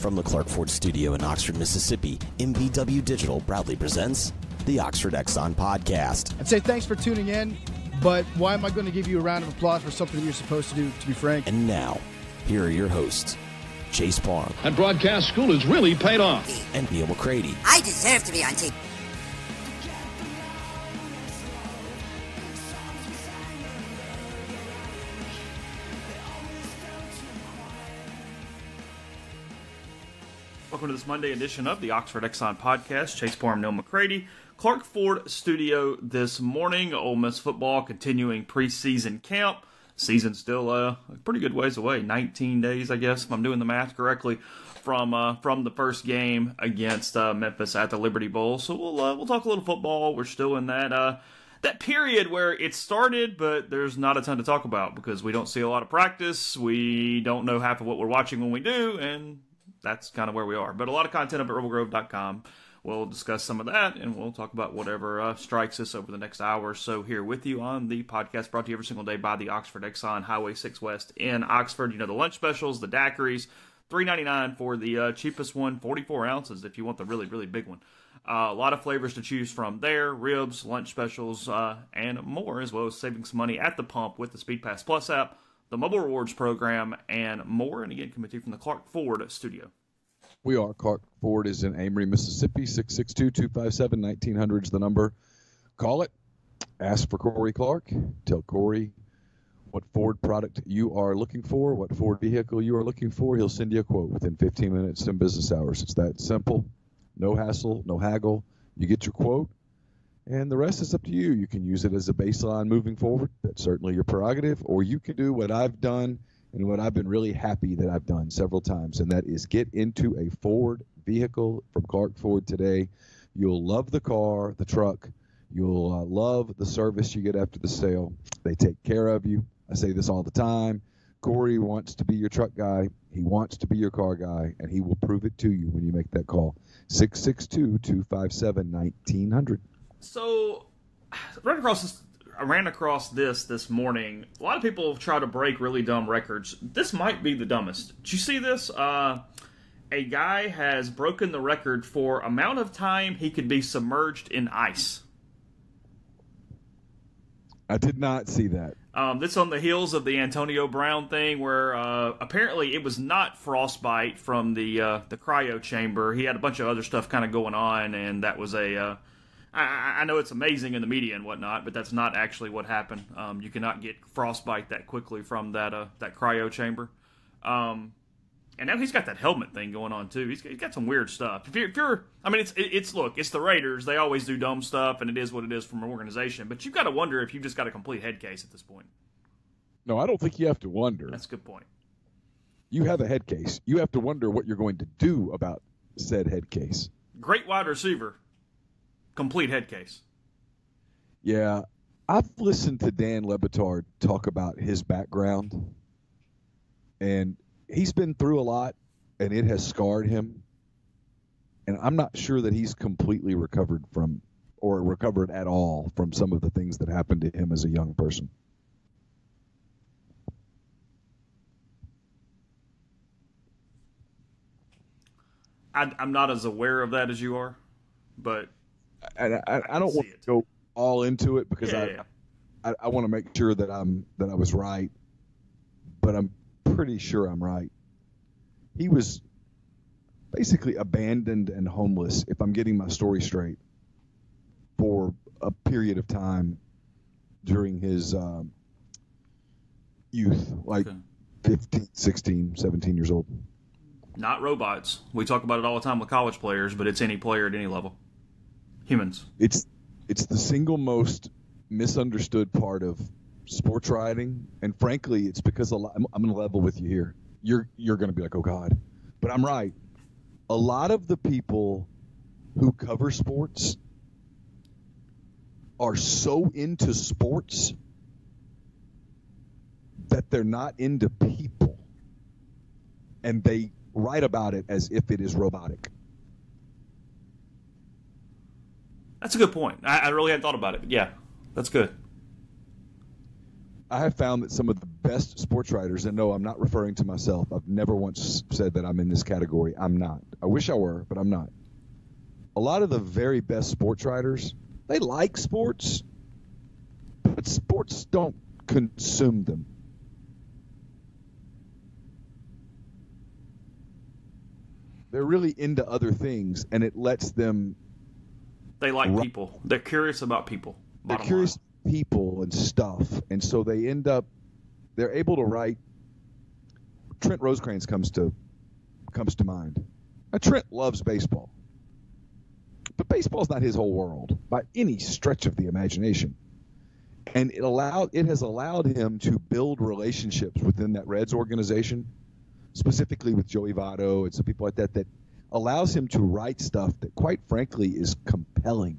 From the Clark Ford Studio in Oxford, Mississippi, MBW Digital proudly presents the Oxford Exxon Podcast. I'd say thanks for tuning in, but why am I going to give you a round of applause for something you're supposed to do, to be frank? And now, here are your hosts, Chase Parham. And broadcast school has really paid off. And Neal McCready. I deserve to be on TV. Welcome to this Monday edition of the Oxford Exxon Podcast. Chase Parham, Neal McCready. Clark Ford Studio this morning. Ole Miss football continuing preseason camp. Season's still a pretty good ways away. 19 days, I guess, if I'm doing the math correctly, from the first game against Memphis at the Liberty Bowl. So we'll talk a little football. We're still in that period where it started, but there's not a ton to talk about because we don't see a lot of practice. We don't know half of what we're watching when we do, and that's kind of where we are. But a lot of content up at rebelgrove.com. We'll discuss some of that, and we'll talk about whatever strikes us over the next hour or so here with you on the podcast, brought to you every single day by the Oxford Exxon, Highway 6 West in Oxford. You know, the lunch specials, the daiquiris, $3.99 for the cheapest one, 44 ounces if you want the really, really big one. A lot of flavors to choose from there, ribs, lunch specials, and more, as well as saving some money at the pump with the Speed Pass Plus app, the mobile rewards program, and more. And again, coming to you from the Clark Ford Studio. We are. Clark Ford is in Amory, Mississippi. 662-257-1900 is the number. Call it. Ask for Corey Clark. Tell Corey what Ford product you are looking for, what Ford vehicle you are looking for. He'll send you a quote within 15 minutes in business hours. It's that simple. No hassle, no haggle. You get your quote, and the rest is up to you. You can use it as a baseline moving forward. That's certainly your prerogative. Or you can do what I've done and what I've been really happy that I've done several times, and that is get into a Ford vehicle from Clark Ford today. You'll love the car, the truck. You'll love the service you get after the sale. They take care of you. I say this all the time. Corey wants to be your truck guy. He wants to be your car guy, and he will prove it to you when you make that call. 662-257-1900. So, I ran across this morning. A lot of people try to break really dumb records. This might be the dumbest. Did you see this? A guy has broken the record for amount of time he could be submerged in ice. I did not see that. This on the heels of the Antonio Brown thing, where apparently it was not frostbite from the cryo chamber. He had a bunch of other stuff kind of going on, and that was I know it's amazing in the media and whatnot, but that's not actually what happened. You cannot get frostbite that quickly from that cryo chamber. And now he's got that helmet thing going on too. He's got some weird stuff. It's the Raiders. They always do dumb stuff, and it is what it is from an organization. But you've got to wonder if you've just got a complete head case at this point. No, I don't think you have to wonder. That's a good point. You have a head case. You have to wonder what you're going to do about said head case. Great wide receiver. Complete head case. Yeah. I've listened to Dan Le Batard talk about his background, and he's been through a lot, and it has scarred him. And I'm not sure that he's completely recovered at all from some of the things that happened to him as a young person. I'm not as aware of that as you are, but I don't want to go all into it because I want to make sure that I was right, but I'm pretty sure I'm right. He was basically abandoned and homeless, if I'm getting my story straight, for a period of time during his youth, like 15, 16, 17 years old. Not robots. We talk about it all the time with college players, but it's any player at any level. Humans. It's the single most misunderstood part of sports writing, and frankly, it's because I'm going to level with you here. You're going to be like, oh God, but I'm right. A lot of the people who cover sports are so into sports that they're not into people, and they write about it as if it is robotic. That's a good point. I really hadn't thought about it, but yeah, that's good. I have found that some of the best sports writers, and no, I'm not referring to myself. I've never once said that I'm in this category. I'm not. I wish I were, but I'm not. A lot of the very best sports writers, they like sports, but sports don't consume them. They're really into other things, and it lets them. They like people. They're curious about people. They're curious people and stuff, and so they're able to write. Trent Rosecrans comes to mind. Now, Trent loves baseball, but baseball's not his whole world by any stretch of the imagination. And it has allowed him to build relationships within that Reds organization, specifically with Joey Votto and some people like that, that allows him to write stuff that, quite frankly, is compelling.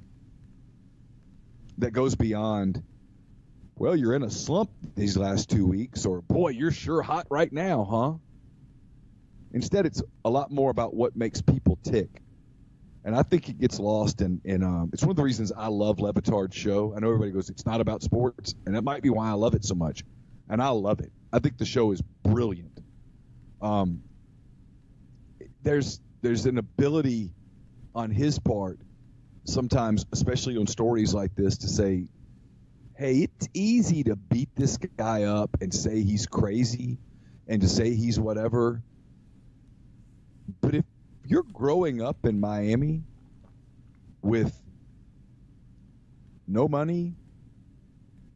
That goes beyond, well, you're in a slump these last 2 weeks, or, boy, you're sure hot right now, huh? Instead, it's a lot more about what makes people tick. And I think it gets lost in it's one of the reasons I love Le Batard's show. I know everybody goes, it's not about sports, and that might be why I love it so much. And I love it. I think the show is brilliant. There's an ability on his part sometimes, especially on stories like this, to say, hey, it's easy to beat this guy up and say he's crazy and to say he's whatever. But if you're growing up in Miami with no money,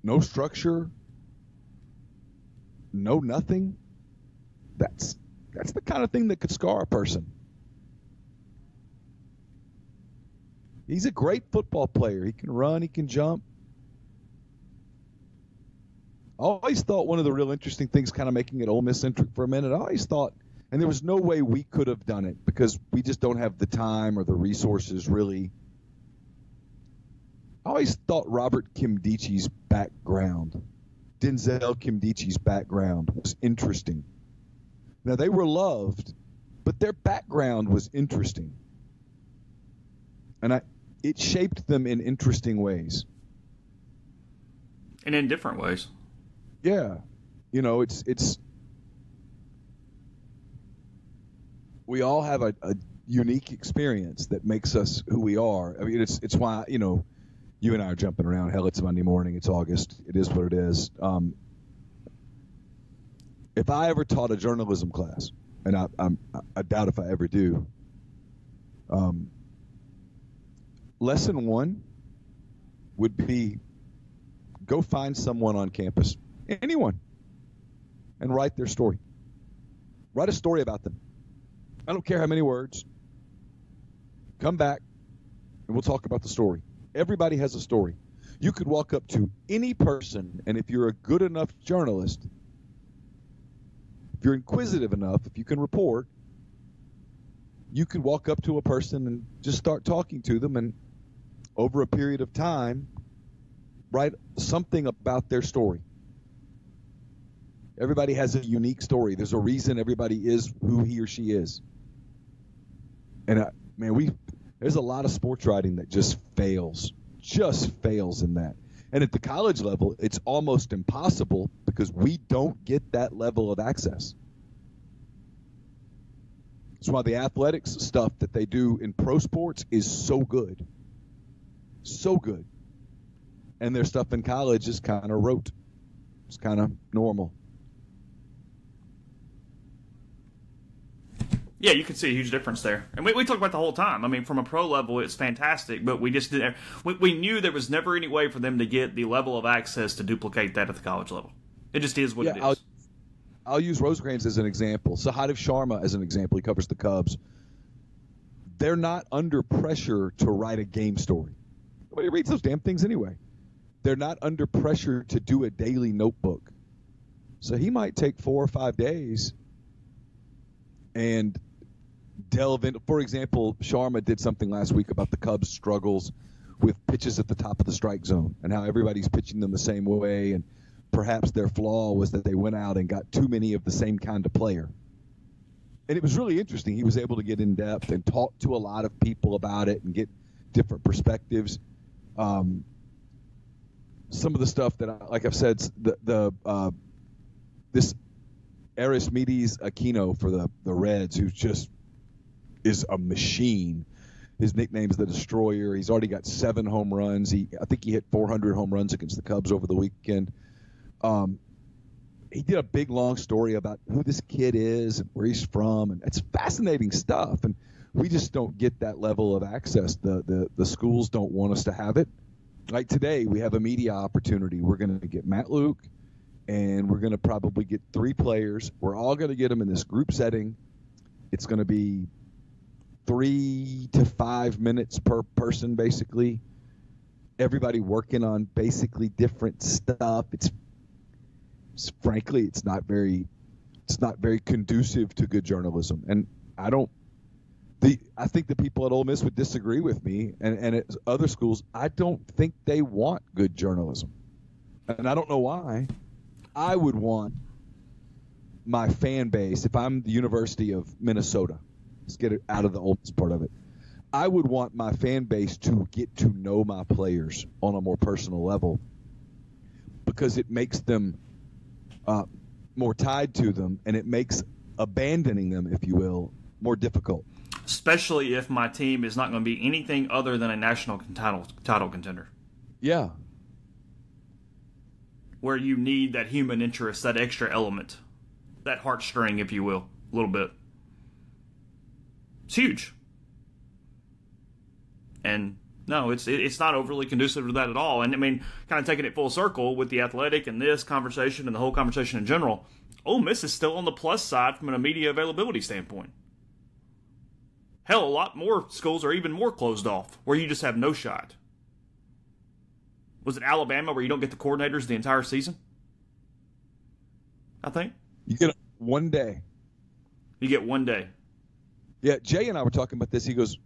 no structure, no nothing, that's the kind of thing that could scar a person. He's a great football player. He can run, he can jump. I always thought one of the real interesting things, kind of making it Ole Miss-centric for a minute, I always thought, and there was no way we could have done it because we just don't have the time or the resources, really. I always thought Robert Kimdichi's background, Denzel Kimdichi's background, was interesting. Now, they were loved, but their background was interesting. And it shaped them in interesting ways. And in different ways. Yeah. You know, it's we all have a unique experience that makes us who we are. I mean, it's why, you know, you and I are jumping around. Hell, it's Monday morning. It's August. It is what it is. If I ever taught a journalism class, and I doubt if I ever do, lesson one would be go find someone on campus, anyone, and write their story. Write a story about them. I don't care how many words. Come back, and we'll talk about the story. Everybody has a story. You could walk up to any person, and if you're a good enough journalist, if you're inquisitive enough, if you can report, you could walk up to a person and just start talking to them, and over a period of time, write something about their story. Everybody has a unique story. There's a reason everybody is who he or she is. And, there's a lot of sports writing that just fails in that. And at the college level, it's almost impossible because we don't get that level of access. That's why the athletics stuff that they do in pro sports is so good. So good. And their stuff in college is kind of rote. It's kind of normal. Yeah, you can see a huge difference there. And we talk about the whole time. I mean, from a pro level, it's fantastic, but we just didn't. We knew there was never any way for them to get the level of access to duplicate that at the college level. It just is what it is. I'll use Rosecrans as an example. Sahadev Sharma as an example. He covers the Cubs. They're not under pressure to write a game story. Nobody reads those damn things anyway. They're not under pressure to do a daily notebook. So he might take 4 or 5 days and delve in. For example, Sharma did something last week about the Cubs' struggles with pitches at the top of the strike zone and how everybody's pitching them the same way, and perhaps their flaw was that they went out and got too many of the same kind of player. And it was really interesting. He was able to get in depth and talk to a lot of people about it and get different perspectives. some of the stuff that, like I've said, this Aristides Aquino for the Reds, who just is a machine. His nickname's the Destroyer. He's already got 7 home runs. I think he hit 400 home runs against the Cubs over the weekend. He did a big, long story about who this kid is and where he's from, and it's fascinating stuff. And we just don't get that level of access. The schools don't want us to have it. Like today, we have a media opportunity. We're going to get Matt Luke, and we're going to probably get 3 players. We're all going to get them in this group setting. It's going to be 3 to 5 minutes per person, basically. Everybody working on basically different stuff. Frankly, it's not very conducive to good journalism. And I think the people at Ole Miss would disagree with me, and at other schools, I don't think they want good journalism. And I don't know why. I would want my fan base, if I'm the University of Minnesota, let's get it out of the Ole Miss part of it, I would want my fan base to get to know my players on a more personal level, because it makes them more tied to them, and it makes abandoning them, if you will, more difficult. Especially if my team is not going to be anything other than a national title contender. Yeah. Where you need that human interest, that extra element, that heartstring, if you will, a little bit. It's huge. And no, it's not overly conducive to that at all. And I mean, kind of taking it full circle with the Athletic and this conversation and the whole conversation in general, Ole Miss is still on the plus side from a media availability standpoint. Hell, a lot more schools are even more closed off, where you just have no shot. Was it Alabama where you don't get the coordinators the entire season? I think. You get 1 day. You get 1 day. Yeah, Jay and I were talking about this. He goes,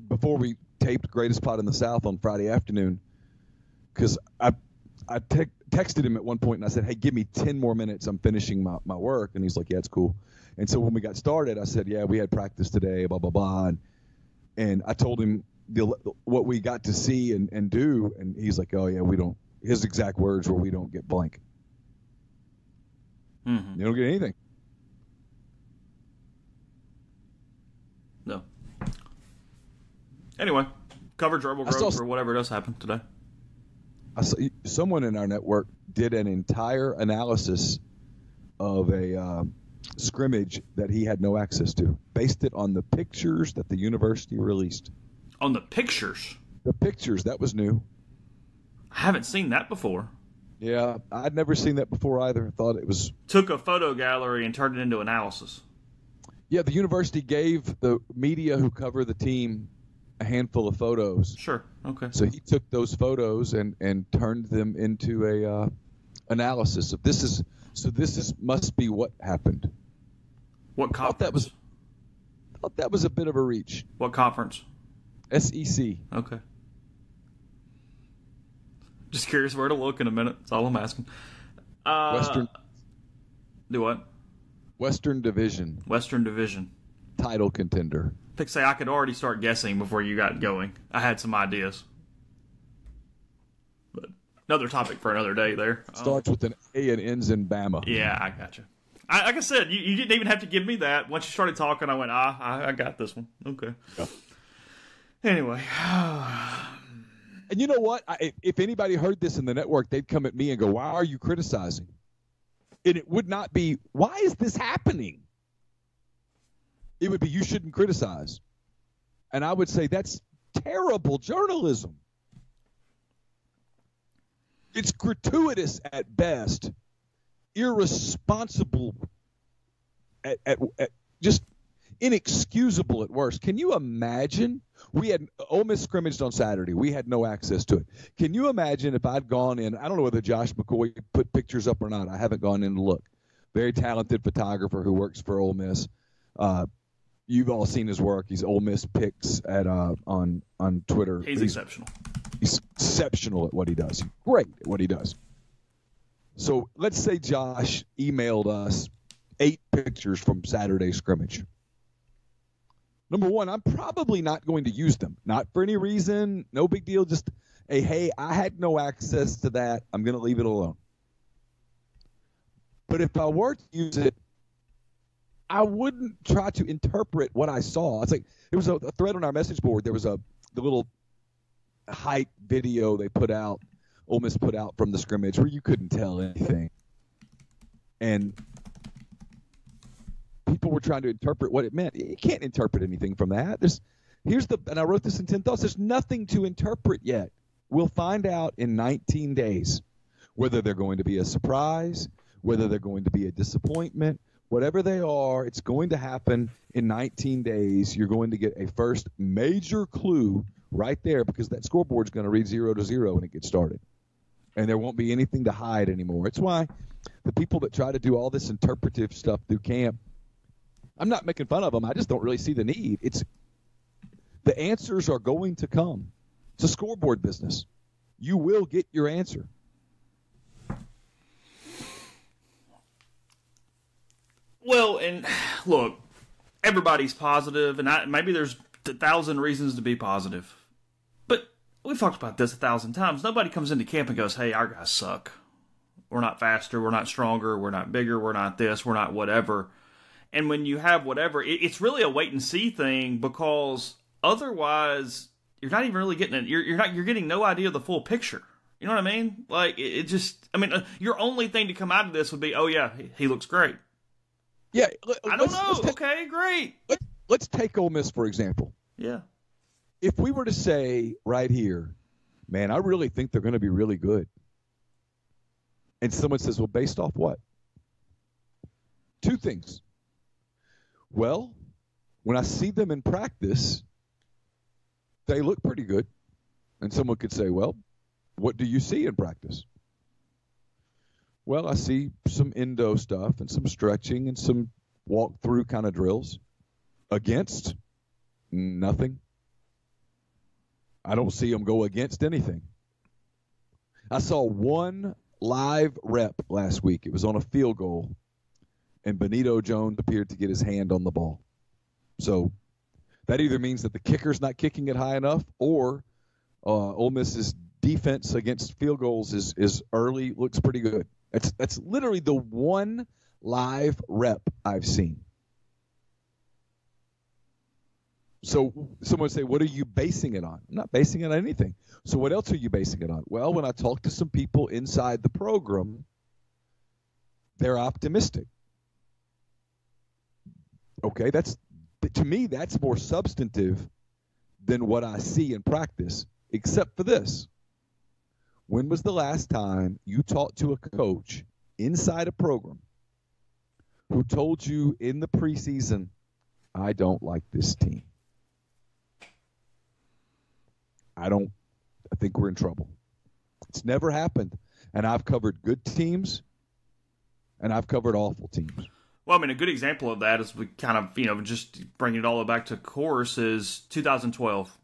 before we taped Greatest Pod in the South on Friday afternoon, because I texted him at one point and I said, hey, give me 10 more minutes. I'm finishing my work. And he's like, yeah, it's cool. And so when we got started, I said, yeah, we had practice today, blah, blah, blah. And I told him what we got to see and do. And he's like, oh, yeah, we don't. His exact words were, we don't get blank. Mm-hmm. You don't get anything. No. Anyway, coverage will grow for whatever does happen today. I saw someone in our network did an entire analysis of a scrimmage that he had no access to, based it on the pictures that the university released. On the pictures? The pictures. That was new. I haven't seen that before. Yeah, I'd never seen that before either. I thought it was... Took a photo gallery and turned it into analysis. Yeah, the university gave the media who cover the team a handful of photos. Sure, okay. So he took those photos and turned them into a analysis of this must be what happened. What conference? I thought that was a bit of a reach. What conference? SEC. Okay. Just curious where to look in a minute. That's all I'm asking. Western. Do what? Western Division. Western Division. Title contender. I could already start guessing before you got going. I had some ideas. But another topic for another day there. Starts with an A and ends in Bama. Yeah, I got you. Like I said, you didn't even have to give me that. Once you started talking, I went, I got this one. Okay. Yeah. Anyway. And you know what? If anybody heard this in the network, they'd come at me and go, why are you criticizing? And it would not be, why is this happening? It would be, you shouldn't criticize. And I would say, that's terrible journalism. It's gratuitous at best, irresponsible at just inexcusable at worst. Can you imagine? We had Ole Miss scrimmaged on Saturday. We had no access to it. Can you imagine if I'd gone in? I don't know whether Josh McCoy put pictures up or not. I haven't gone in to look. Very talented photographer who works for Ole Miss. You've all seen his work. He's Ole Miss Picks on Twitter. He's exceptional. He's exceptional at what he does. He's great at what he does. So let's say Josh emailed us 8 pictures from Saturday's scrimmage. Number one, I'm probably not going to use them. Not for any reason. No big deal. Just hey, I had no access to that, I'm going to leave it alone. But if I were to use it, I wouldn't try to interpret what I saw. It's like there was a thread on our message board. There was the little hype video they put out, Ole Miss put out from the scrimmage where you couldn't tell anything. And people were trying to interpret what it meant. You can't interpret anything from that. And I wrote this in 10 thoughts. There's nothing to interpret yet. We'll find out in 19 days whether they're going to be a surprise, whether they're going to be a disappointment. Whatever they are, it's going to happen in 19 days. You're going to get a first major clue right there because that scoreboard's going to read 0-0 when it gets started. And there won't be anything to hide anymore. It's why the people that try to do all this interpretive stuff through camp, I'm not making fun of them. I just don't really see the need. The answers are going to come. It's a scoreboard business. You will get your answer. Well, and look, everybody's positive, and maybe there's 1,000 reasons to be positive. But we've talked about this 1,000 times. Nobody comes into camp and goes, hey, our guys suck. We're not faster, we're not stronger, we're not bigger, we're not this, we're not whatever. And when you have whatever, it's really a wait-and-see thing because otherwise you're not even really getting it. You're getting no idea of the full picture. You know what I mean? Like, your only thing to come out of this would be, oh, yeah, he looks great. Yeah, I don't know. Okay, great. Let's take Ole Miss, for example. Yeah. If we were to say right here, man, I really think they're going to be really good. And someone says, well, based off what? Two things. Well, when I see them in practice, they look pretty good. And someone could say, well, what do you see in practice? Well, I see some endo stuff and some stretching and some walk-through kind of drills. Against? Nothing. I don't see them go against anything. I saw one live rep last week. It was on a field goal, and Benito Jones appeared to get his hand on the ball. So that either means that the kicker's not kicking it high enough or Ole Miss's defense against field goals is early, looks pretty good. That's literally the one live rep I've seen. So someone would say, what are you basing it on? I'm not basing it on anything. So what else are you basing it on? Well, when I talk to some people inside the program, they're optimistic. Okay, to me, that's more substantive than what I see in practice, except for this. When was the last time you talked to a coach inside a program who told you in the preseason, I don't like this team? I think we're in trouble. It's never happened. And I've covered good teams, and I've covered awful teams. Well, I mean, a good example of that is we kind of, just bringing it all back to course is 2012.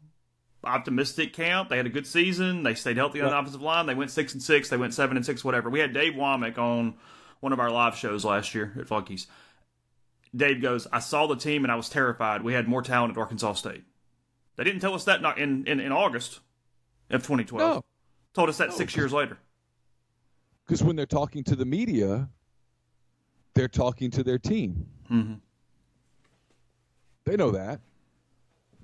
Optimistic camp. They had a good season. They stayed healthy on the offensive line. They went 6-6. They went 7-6. Whatever. We had Dave Womack on one of our live shows last year at Funky's. Dave goes, I saw the team and I was terrified. We had more talent at Arkansas State. They didn't tell us that not in August of 2012. No. Told us that 6 years later. Because when they're talking to the media, they're talking to their team. Mm-hmm. They know that.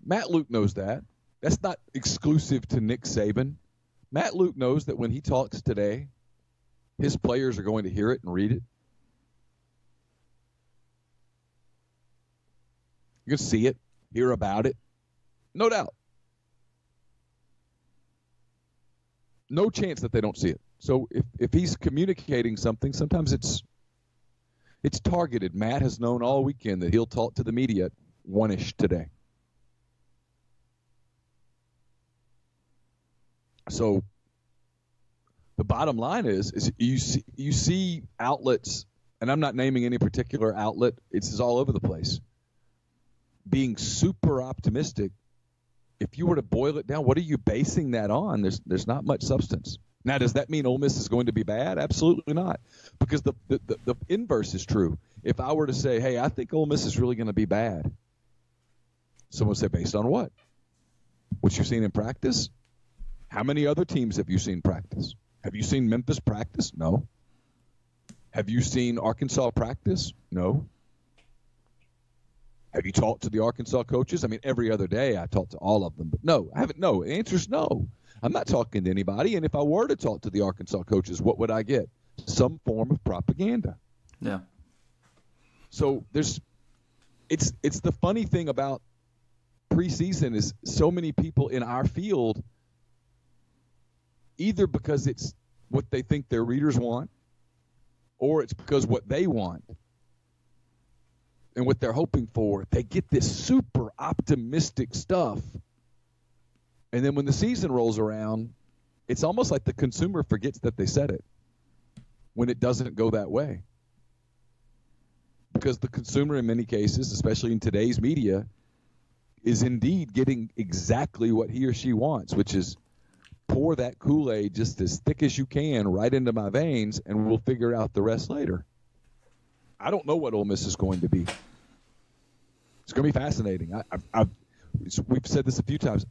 Matt Luke knows that. That's not exclusive to Nick Saban. Matt Luke knows that when he talks today, his players are going to hear it and read it. You're going to see it, hear about it. No doubt. No chance that they don't see it. So if he's communicating something, sometimes it's targeted. Matt has known all weekend that he'll talk to the media at 1-ish today. So the bottom line is you see outlets, and I'm not naming any particular outlet. It's all over the place. Being super optimistic. If you were to boil it down, what are you basing that on? There's not much substance. Now, does that mean Ole Miss is going to be bad? Absolutely not. Because the inverse is true. If I were to say, hey, I think Ole Miss is really going to be bad, someone would say, based on what? What you've seen in practice? How many other teams have you seen practice? Have you seen Memphis practice? No. Have you seen Arkansas practice? No. Have you talked to the Arkansas coaches? I mean, every other day I talk to all of them, but no, I haven't. No, the answer is no. I'm not talking to anybody, and if I were to talk to the Arkansas coaches, what would I get? Some form of propaganda. Yeah. So it's the funny thing about preseason is so many people in our field, either because it's what they think their readers want, or it's because what they want and what they're hoping for, they get this super optimistic stuff. And then when the season rolls around, it's almost like the consumer forgets that they said it when it doesn't go that way. Because the consumer, in many cases, especially in today's media, is indeed getting exactly what he or she wants, which is pour that Kool-Aid just as thick as you can right into my veins, and we'll figure out the rest later. I don't know what Ole Miss is going to be. It's going to be fascinating. We've said this a few times.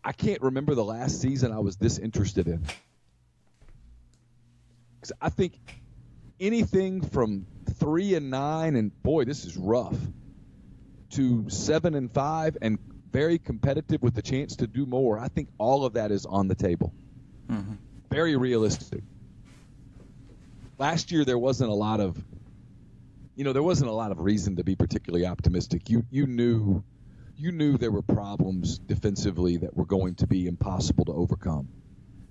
I can't remember the last season I was this interested in. Because I think anything from 3-9, and boy, this is rough, to 7-5, and very competitive with the chance to do more. I think all of that is on the table. Mm-hmm. Very realistic. Last year there wasn't a lot of reason to be particularly optimistic. You knew there were problems defensively that were going to be impossible to overcome.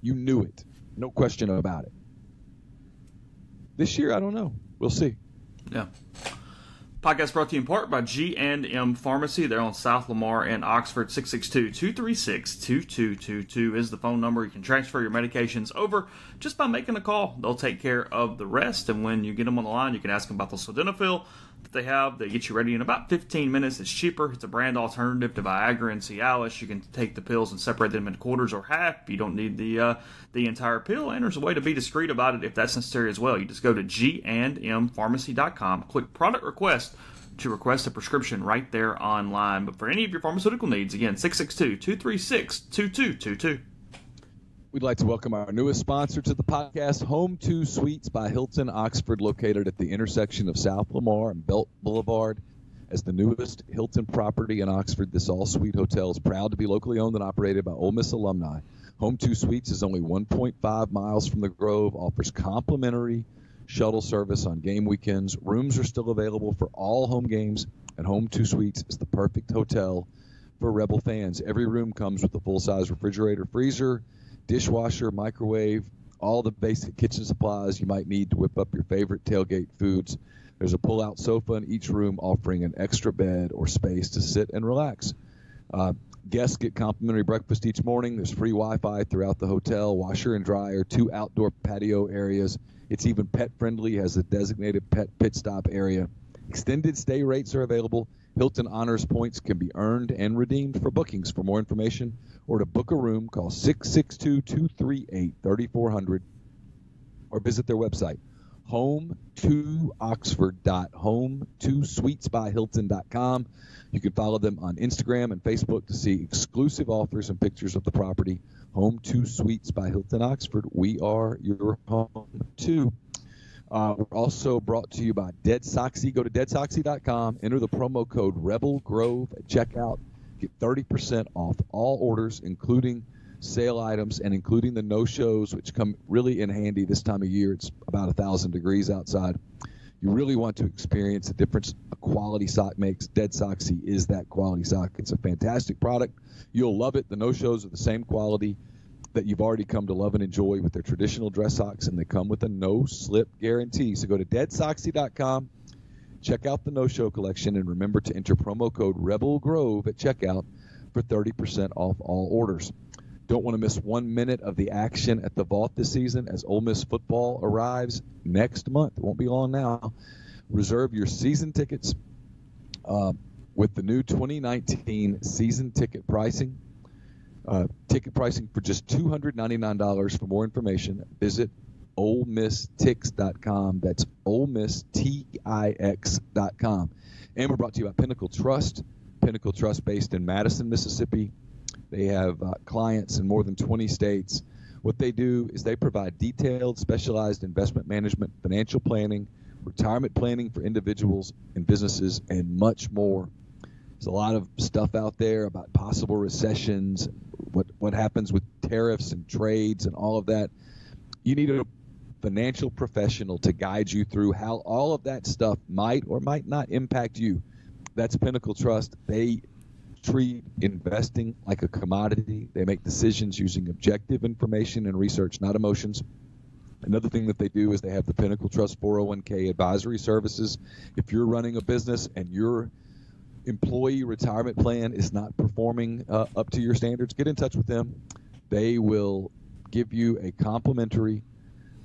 You knew it. No question about it. This year, I don't know. We'll see. Yeah. Podcast brought to you in part by G&M Pharmacy. They're on South Lamar and Oxford. 662-236-2222 is the phone number. You can transfer your medications over just by making a call. They'll take care of the rest. And when you get them on the line, you can ask them about the sildenafil that they have. They get you ready in about 15 minutes. It's cheaper. It's a brand alternative to Viagra and Cialis. You can take the pills and separate them into quarters or half. You don't need the entire pill. And there's a way to be discreet about it if that's necessary as well. You just go to gandmpharmacy.com, click product request to request a prescription right there online. But for any of your pharmaceutical needs, again, 662-236-2222. We'd like to welcome our newest sponsor to the podcast, Home 2 Suites by Hilton Oxford, located at the intersection of South Lamar and Belt Boulevard. As the newest Hilton property in Oxford, this all-suite hotel is proud to be locally owned and operated by Ole Miss alumni. Home 2 Suites is only 1.5 miles from the Grove, offers complimentary shuttle service on game weekends. Rooms are still available for all home games, and Home 2 Suites is the perfect hotel for Rebel fans. Every room comes with a full-size refrigerator, freezer, dishwasher, microwave, all the basic kitchen supplies you might need to whip up your favorite tailgate foods. There's a pull-out sofa in each room offering an extra bed or space to sit and relax. Guests get complimentary breakfast each morning. There's free Wi-Fi throughout the hotel, washer and dryer, 2 outdoor patio areas. It's even pet-friendly, has a designated pet pit stop area. Extended stay rates are available. Hilton Honors points can be earned and redeemed for bookings. For more information or to book a room, call 662-238-3400 or visit their website, home2oxford.home2suitesbyhilton.com. You can follow them on Instagram and Facebook to see exclusive offers and pictures of the property. Home 2 Suites by Hilton Oxford. We are your home too. We're also brought to you by Dead Soxy. Go to deadsoxy.com. Enter the promo code Rebel Grove at checkout. Get 30% off all orders, including sale items and including the no-shows, which come really in handy this time of year. It's about 1,000 degrees outside. You really want to experience the difference a quality sock makes. Dead Soxy is that quality sock. It's a fantastic product. You'll love it. The no-shows are the same quality that you've already come to love and enjoy with their traditional dress socks, and they come with a no-slip guarantee. So go to deadsoxy.com, check out the no-show collection, and remember to enter promo code Rebel Grove at checkout for 30% off all orders. Don't want to miss 1 minute of the action at the Vault this season as Ole Miss football arrives next month. It won't be long now. Reserve your season tickets with the new 2019 season ticket pricing. Ticket pricing for just $299. For more information, visit OleMissTix.com. That's OleMissTix.com. And we're brought to you by Pinnacle Trust. Pinnacle Trust, based in Madison, Mississippi. They have clients in more than 20 states. What they do is they provide detailed, specialized investment management, financial planning, retirement planning for individuals and businesses, and much more. There's a lot of stuff out there about possible recessions, what happens with tariffs and trades and all of that. You need a financial professional to guide you through how all of that stuff might or might not impact you. That's Pinnacle Trust. They treat investing like a commodity. They make decisions using objective information and research, not emotions. Another thing that they do is they have the Pinnacle Trust 401k advisory services. If you're running a business and your employee retirement plan is not performing up to your standards, get in touch with them. They will give you a complimentary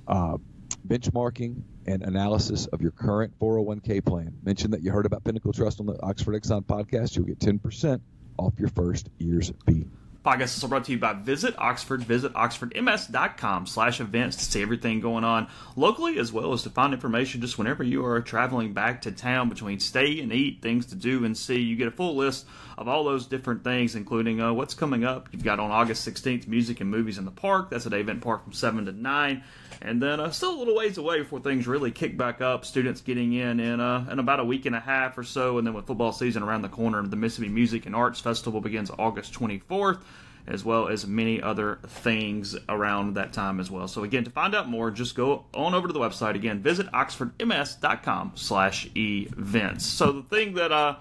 benchmarking and analysis of your current 401k plan. Mention that you heard about Pinnacle Trust on the Oxford Exxon podcast. You'll get 10% off your first year's fee. Podcast is also brought to you by Visit Oxford. Visit oxfordms.com/events to see everything going on locally, as well as to find information just whenever you are traveling back to town between stay and eat, things to do and see. You get a full list of all those different things, including what's coming up. You've got on August 16th, Music and Movies in the Park. That's at Event Park from 7 to 9. And then still a little ways away before things really kick back up. Students getting in about a week and a half or so. And then with football season around the corner, the Mississippi Music and Arts Festival begins August 24th, as well as many other things around that time as well. So again, to find out more, just go on over to the website. Again, visit oxfordms.com/events. So the thing that I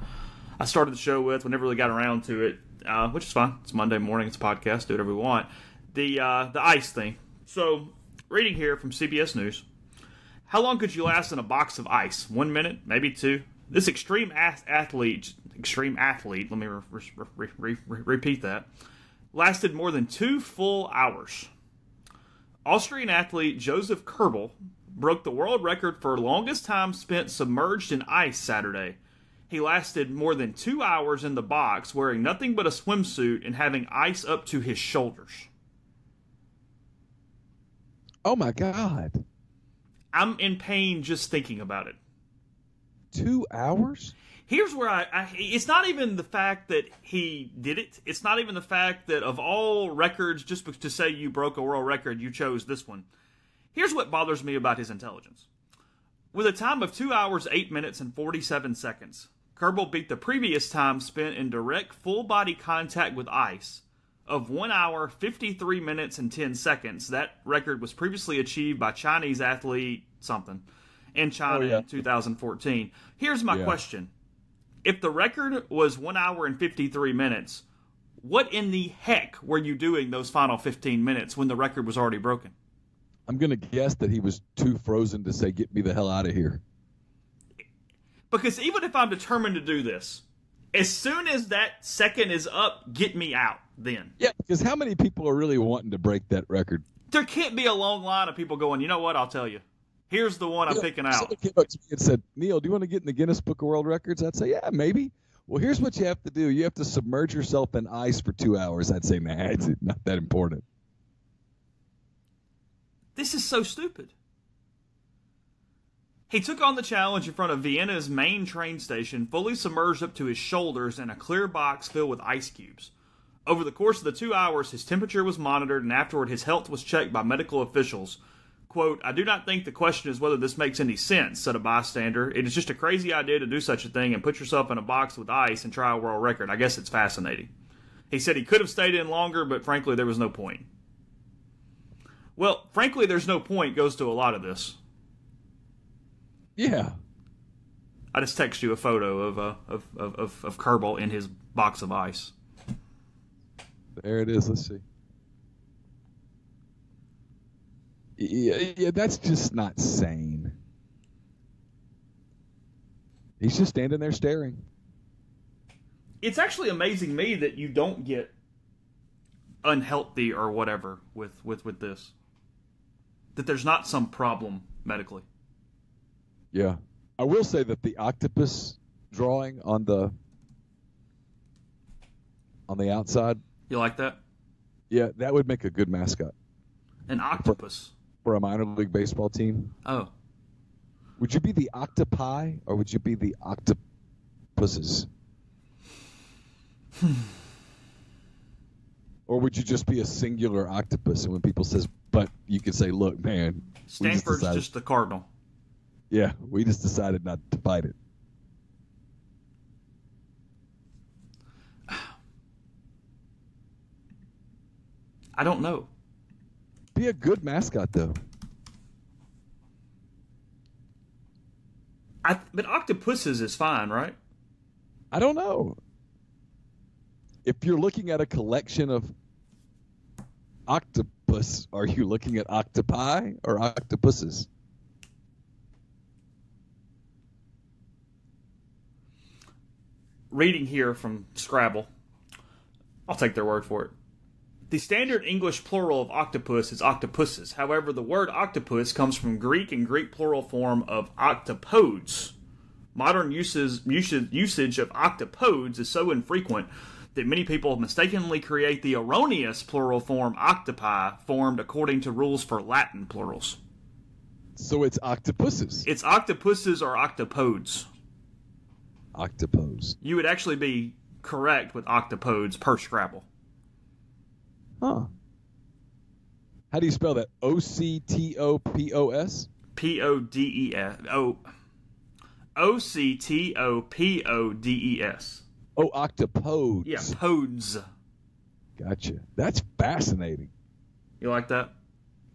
started the show with, we never really got around to it, which is fine. It's Monday morning. It's a podcast. Do whatever we want. The ice thing. So reading here from CBS News, how long could you last in a box of ice? 1 minute, maybe 2. This extreme athlete, let me repeat that, lasted more than 2 full hours. Austrian athlete Joseph Kerbel broke the world record for longest time spent submerged in ice Saturday. He lasted more than 2 hours in the box, wearing nothing but a swimsuit and having ice up to his shoulders. Oh, my God. I'm in pain just thinking about it. 2 hours? Here's where it's not even the fact that he did it. It's not even the fact that of all records, just to say you broke a world record, you chose this one. Here's what bothers me about his intelligence. With a time of 2 hours, 8 minutes, and 47 seconds, Kerbel beat the previous time spent in direct full-body contact with ice of 1 hour, 53 minutes, and 10 seconds. That record was previously achieved by Chinese athlete something in China in 2014. Here's my question. If the record was 1 hour and 53 minutes, what in the heck were you doing those final 15 minutes when the record was already broken? I'm going to guess that he was too frozen to say, get me the hell out of here. Because even if I'm determined to do this, as soon as that second is up, get me out then. Yeah, because how many people are really wanting to break that record? There can't be a long line of people going, you know what, I'll tell you. Here's the one I'm picking out. Someone came up to me and said, Neil, do you want to get in the Guinness Book of World Records? I'd say, yeah, maybe. Well, here's what you have to do. You have to submerge yourself in ice for 2 hours. I'd say, nah, it's not that important. This is so stupid. He took on the challenge in front of Vienna's main train station, fully submerged up to his shoulders in a clear box filled with ice cubes. Over the course of the 2 hours, his temperature was monitored, and afterward his health was checked by medical officials. Quote, I do not think the question is whether this makes any sense, said a bystander. It is just a crazy idea to do such a thing and put yourself in a box with ice and try a world record. I guess it's fascinating. He said he could have stayed in longer, but frankly, there was no point. Well, frankly, there's no point goes to a lot of this. Yeah. I just text you a photo of Kerbel in his box of ice. There it is. Let's see. Yeah, that's just not sane. He's just standing there staring. It's actually amazing me that you don't get unhealthy or whatever with this. That there's not some problem medically. Yeah. I will say that the octopus drawing on the outside. You like that? Yeah, that would make a good mascot. An octopus. For a minor league baseball team. Oh. Would you be the octopi or would you be the octopuses? Or would you just be a singular octopus? And when people says, but you could say, look, man. Stanford's just the cardinal. Yeah, we just decided not to fight it. I don't know. Be a good mascot, though. But octopuses is fine, right? I don't know. If you're looking at a collection of octopus, are you looking at octopi or octopuses? Reading here from Scrabble, I'll take their word for it. The standard English plural of octopus is octopuses. However, the word octopus comes from Greek and Greek plural form of octopodes. Modern usage of octopodes is so infrequent that many people mistakenly create the erroneous plural form octopi, formed according to rules for Latin plurals. So it's octopuses. It's octopuses or octopodes. Octopodes. You would actually be correct with octopodes per Scrabble. Huh. How do you spell that? O-C-T-O-P-O-S? P-O-D-E-S. O-C-T-O-P-O-D-E-S. Oh, octopodes. Yeah, podes. Gotcha. That's fascinating. You like that?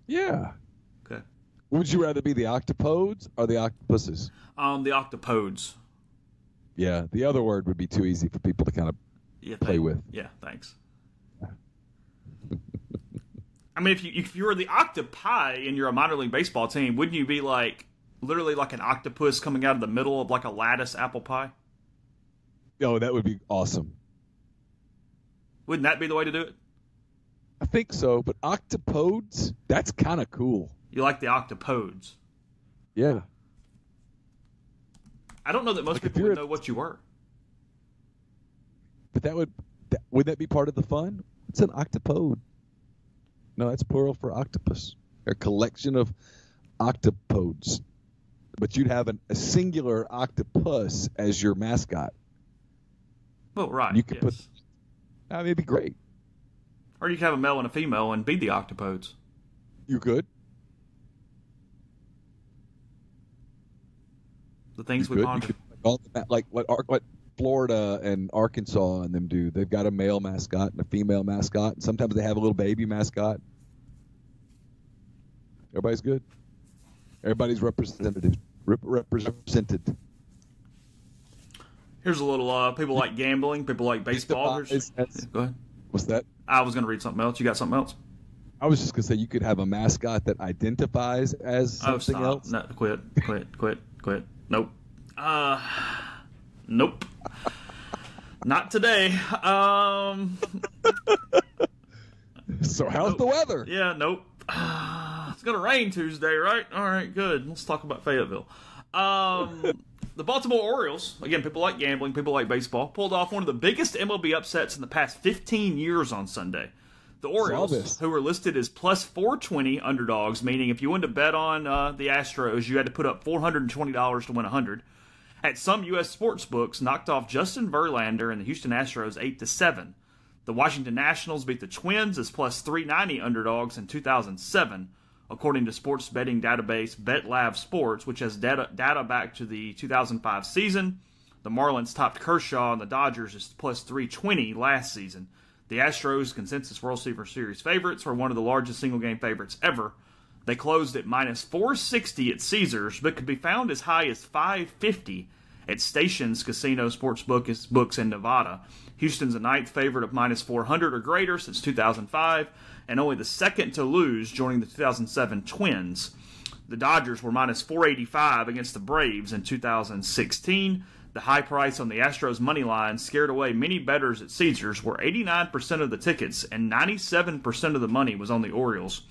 Yeah. Okay. Would you rather be the octopodes or the octopuses? The octopodes. Yeah, the other word would be too easy for people to kind of play with. Yeah, thanks. I mean, if you were the octopi and you're a minor league baseball team, wouldn't you be like literally like an octopus coming out of the middle of like a lattice apple pie? Oh, that would be awesome. Wouldn't that be the way to do it? I think so, but octopodes, that's kind of cool. You like the octopodes? Yeah. I don't know that most people would know what you were. But wouldn't that be part of the fun? It's an octopode. No, that's plural for octopus. A collection of octopodes. But you'd have a singular octopus as your mascot. Oh, right. You could it'd be great. Or you could have a male and a female and be the octopodes. You could. The things we ponder. Like what Florida and Arkansas and them do. They've got a male mascot and a female mascot. And sometimes they have a little baby mascot. Everybody's good. Everybody's represented. Here's a little, people like gambling, people like baseball. Go ahead. What's that? I was going to read something else. You got something else? I was just going to say you could have a mascot that identifies as something else. No, quit. Nope. Nope. Not today. So how's the weather? Yeah, nope. It's going to rain Tuesday, right? All right, good. Let's talk about Fayetteville. The Baltimore Orioles, again, people like gambling, people like baseball, pulled off one of the biggest MLB upsets in the past 15 years on Sunday. The Orioles, who were listed as plus 420 underdogs, meaning if you wanted to bet on the Astros, you had to put up $420 to win 100. At some U.S. sports books, knocked off Justin Verlander and the Houston Astros 8-7. The Washington Nationals beat the Twins as plus 390 underdogs in 2007, according to sports betting database BetLab Sports, which has data back to the 2005 season. The Marlins topped Kershaw and the Dodgers as plus 320 last season. The Astros, consensus World Series favorites, were one of the largest single-game favorites ever. They closed at minus 460 at Caesars, but could be found as high as 550 at Stations Casino Sportsbook books in Nevada. Houston's a ninth favorite of minus 400 or greater since 2005, and only the second to lose, joining the 2007 Twins. The Dodgers were minus 485 against the Braves in 2016. The high price on the Astros money line scared away many bettors at Caesars, where 89% of the tickets and 97% of the money was on the Orioles.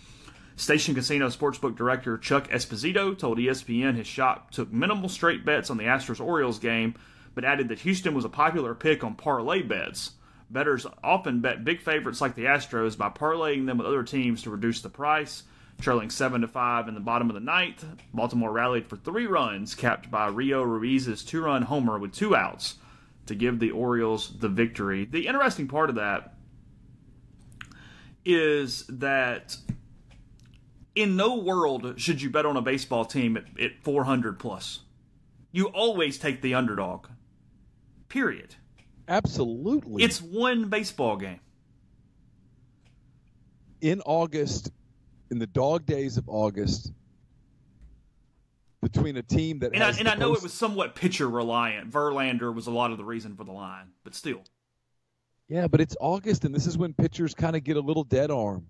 Station Casino Sportsbook Director Chuck Esposito told ESPN his shop took minimal straight bets on the Astros-Orioles game, but added that Houston was a popular pick on parlay bets. Bettors often bet big favorites like the Astros by parlaying them with other teams to reduce the price. Trailing 7-5 in the bottom of the ninth, Baltimore rallied for 3 runs, capped by Rio Ruiz's 2-run homer with 2 outs to give the Orioles the victory. The interesting part of that is that in no world should you bet on a baseball team at 400 plus. You always take the underdog. Period. Absolutely. It's one baseball game. In August, in the dog days of August, between a team that I know it was somewhat pitcher reliant. Verlander was a lot of the reason for the line, but still. Yeah, but it's August, and this is when pitchers kind of get a little dead arm.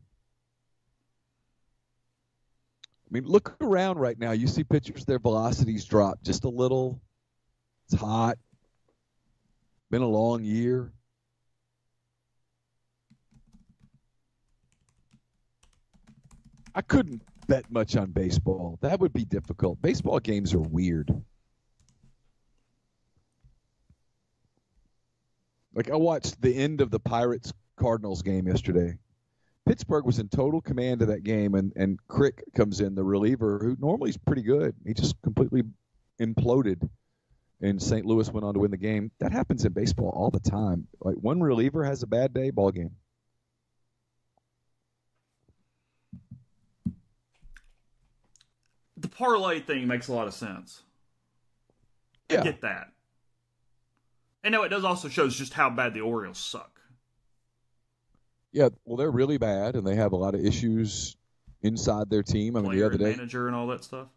I mean, look around right now. You see pitchers, their velocities drop just a little. It's hot. Been a long year. I couldn't bet much on baseball. That would be difficult. Baseball games are weird. Like, I watched the end of the Pirates-Cardinals game yesterday. Pittsburgh was in total command of that game, and Crick comes in, the reliever, who normally is pretty good. He just completely imploded, and St. Louis went on to win the game. That happens in baseball all the time. Like, one reliever has a bad day, ball game. The parlay thing makes a lot of sense. Yeah. I get that. And now it does also shows just how bad the Orioles suck. Yeah, well, they're really bad, and they have a lot of issues inside their team. I mean, the other day, manager and all that stuff.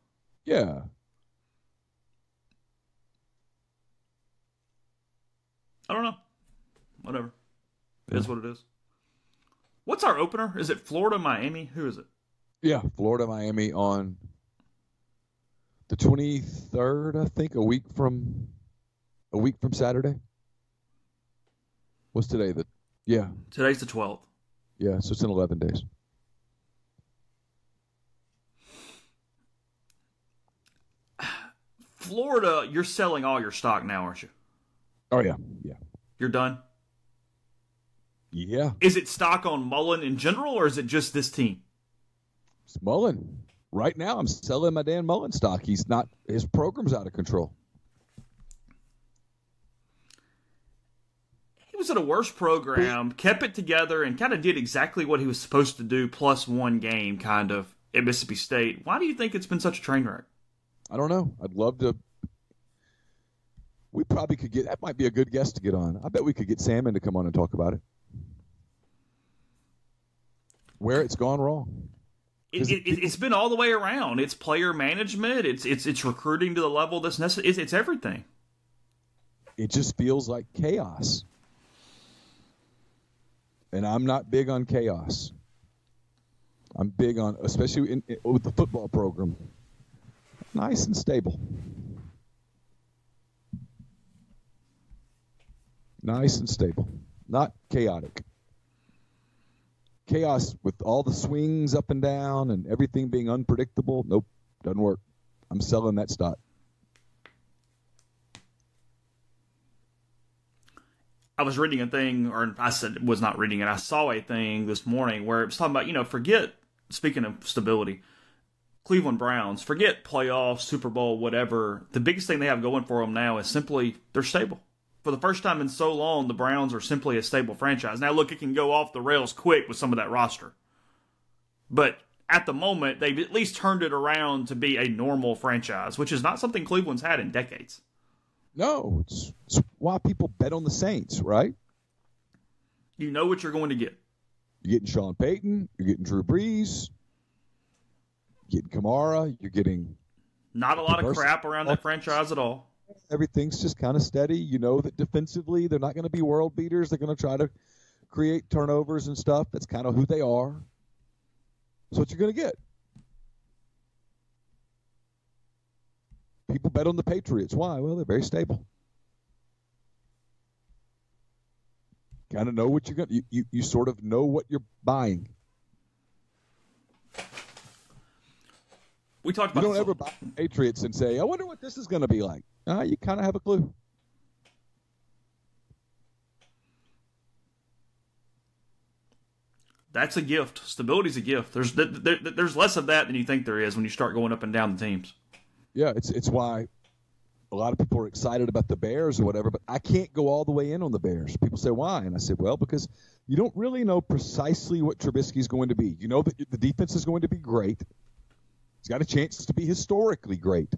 Yeah. I don't know. Whatever. It is what it is. What's our opener? Is it Florida, Miami? Who is it? Yeah, Florida, Miami on the 23rd, I think, a week from Saturday. What's today? Today's the 12th. Yeah, so it's in 11 days. Florida, you're selling all your stock now, aren't you? Oh, yeah. Yeah. You're done? Yeah. Is it stock on Mullen in general, or is it just this team? It's Mullen. Right now, I'm selling my Dan Mullen stock. His program's out of control. He was in a worse program, kept it together, and kind of did exactly what he was supposed to do, plus one game, kind of, at Mississippi State. Why do you think it's been such a train wreck? I don't know. I'd love to. We probably could get, that might be a good guest to get on. I bet we could get Salmon to come on and talk about it. Where it's gone wrong. It's been all the way around. It's player management. It's recruiting to the level that's necessary. It's everything. It just feels like chaos. And I'm not big on chaos. I'm big on, especially with the football program, nice and stable. Nice and stable. Not chaotic. Chaos with all the swings up and down and everything being unpredictable. Nope, doesn't work. I'm selling that stock. I was reading a thing, or I said was not reading it. I saw a thing this morning where it was talking about, forget, speaking of stability, Cleveland Browns, forget playoffs, Super Bowl, whatever. The biggest thing they have going for them now is simply they're stable. For the first time in so long, the Browns are simply a stable franchise. Now, look, it can go off the rails quick with some of that roster. But at the moment, they've at least turned it around to be a normal franchise, which is not something Cleveland's had in decades. No, it's why people bet on the Saints, right? You know what you're going to get. You're getting Sean Payton. You're getting Drew Brees. You're getting Kamara. You're getting... Not a lot of crap around that franchise at all. Everything's just kind of steady. You know that defensively they're not going to be world beaters. They're going to try to create turnovers and stuff. That's kind of who they are. That's what you're going to get. People bet on the Patriots. Why? Well, they're very stable. Kind of know what you're going to... You sort of know what you're buying. We talked about... You don't ever buy the Patriots and say, I wonder what this is going to be like. You kind of have a clue. That's a gift. Stability's a gift. There's less of that than you think there is when you start going up and down the teams. Yeah, it's why a lot of people are excited about the Bears or whatever, but I can't go all the way in on the Bears. People say, why? And I said, well, because you don't really know precisely what Trubisky's going to be. You know that the defense is going to be great. He's got a chance to be historically great.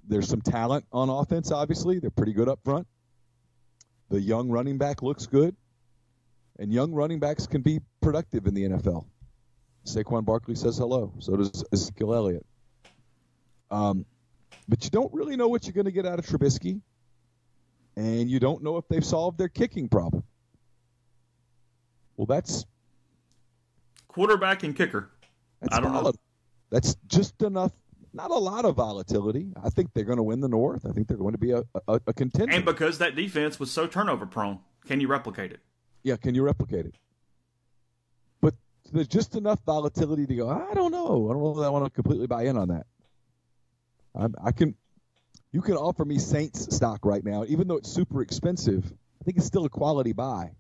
There's some talent on offense, obviously. They're pretty good up front. The young running back looks good. And young running backs can be productive in the NFL. Saquon Barkley says hello. So does Ezekiel Elliott. But you don't really know what you're going to get out of Trubisky. And you don't know if they've solved their kicking problem. Well, that's quarterback and kicker. I don't know. That's just enough. Not a lot of volatility. I think they're going to win the North. I think they're going to be a contender. And because that defense was so turnover prone, can you replicate it? Yeah, can you replicate it? But there's just enough volatility to go, I don't know. I don't know if I want to completely buy in on that. You can offer me Saints stock right now, even though it's super expensive. I think it's still a quality buy.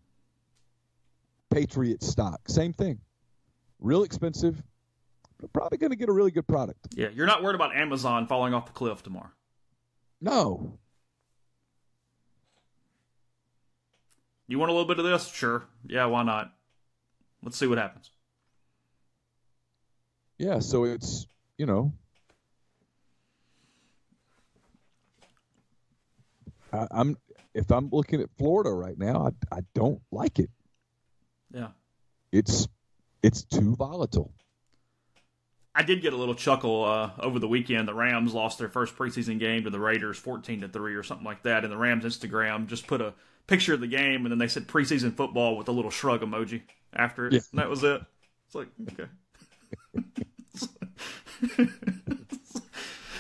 Patriots stock, same thing. Real expensive, but probably going to get a really good product. Yeah, you're not worried about Amazon falling off the cliff tomorrow. No. You want a little bit of this? Sure. Yeah, why not? Let's see what happens. Yeah, so it's, if I'm looking at Florida right now, I don't like it. Yeah. It's too volatile. I did get a little chuckle over the weekend. The Rams lost their first preseason game to the Raiders 14-3 or something like that, and the Rams Instagram just put a picture of the game, and then they said preseason football with a little shrug emoji after it. Yeah. And that was it. It's like, okay.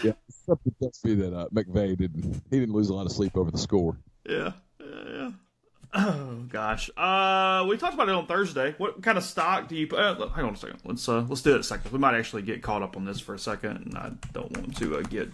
Yeah, something tells me that McVay didn't lose a lot of sleep over the score. Yeah. Oh gosh. We talked about it on Thursday. What kind of stock do you? Hang on a second. Let's do it a second. We might actually get caught up on this for a second, and I don't want to get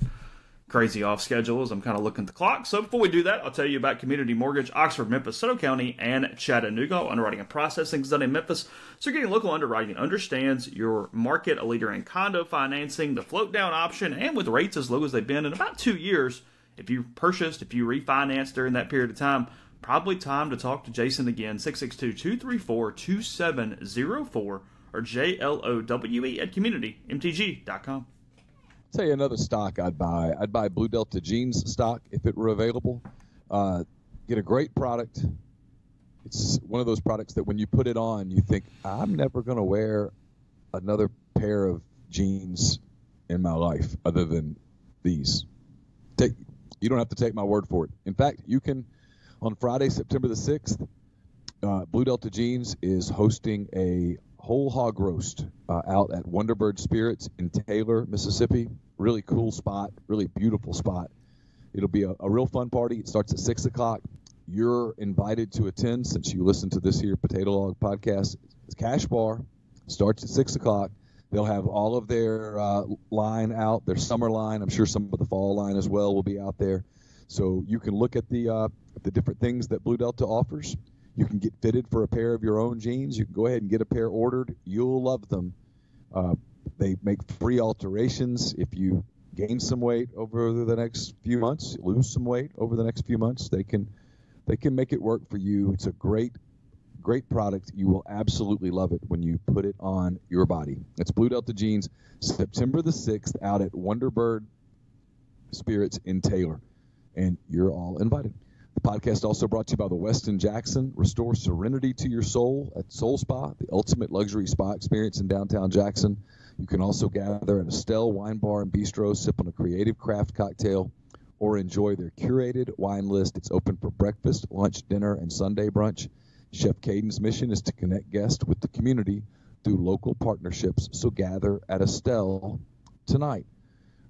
crazy off schedule as I'm kind of looking at the clock. So before we do that, I'll tell you about Community Mortgage, Oxford, Memphis, Soto County, and Chattanooga. Underwriting and processing is done in Memphis, so you're getting local underwriting understands your market, a leader in condo financing, the float down option, and with rates as low as they've been in about 2 years. If you refinanced during that period of time, probably time to talk to Jason again. 662-234-2704 or JLOWE@communitymtg.com. Tell you another stock I'd buy. I'd buy Blue Delta Jeans stock if it were available. Get a great product. It's one of those products that when you put it on, you think, I'm never going to wear another pair of jeans in my life other than these. You don't have to take my word for it. In fact, you can, on Friday, September the 6th, Blue Delta Jeans is hosting a whole hog roast out at Wonderbird Spirits in Taylor, Mississippi. Really cool spot, really beautiful spot. It'll be a real fun party. It starts at 6 o'clock. You're invited to attend since you listen to this here Potato Log podcast. It's Cash Bar. Starts at 6 o'clock. They'll have all of their line out, their summer line. I'm sure some of the fall line as well will be out there. So you can look at the different things that Blue Delta offers. You can get fitted for a pair of your own jeans. You can go ahead and get a pair ordered. You'll love them. They make free alterations. If you gain some weight over the next few months, lose some weight over the next few months, they can make it work for you. It's a great product. You will absolutely love it when you put it on your body. It's Blue Delta Jeans, September the 6th out at Wonderbird Spirits in Taylor. And you're all invited. The podcast also brought to you by the Westin Jackson. Restore serenity to your soul at Soul Spa, the ultimate luxury spa experience in downtown Jackson. You can also gather at Estelle Wine Bar and Bistro, sip on a creative craft cocktail, or enjoy their curated wine list. It's open for breakfast, lunch, dinner, and Sunday brunch. Chef Caden's mission is to connect guests with the community through local partnerships, so gather at Estelle tonight.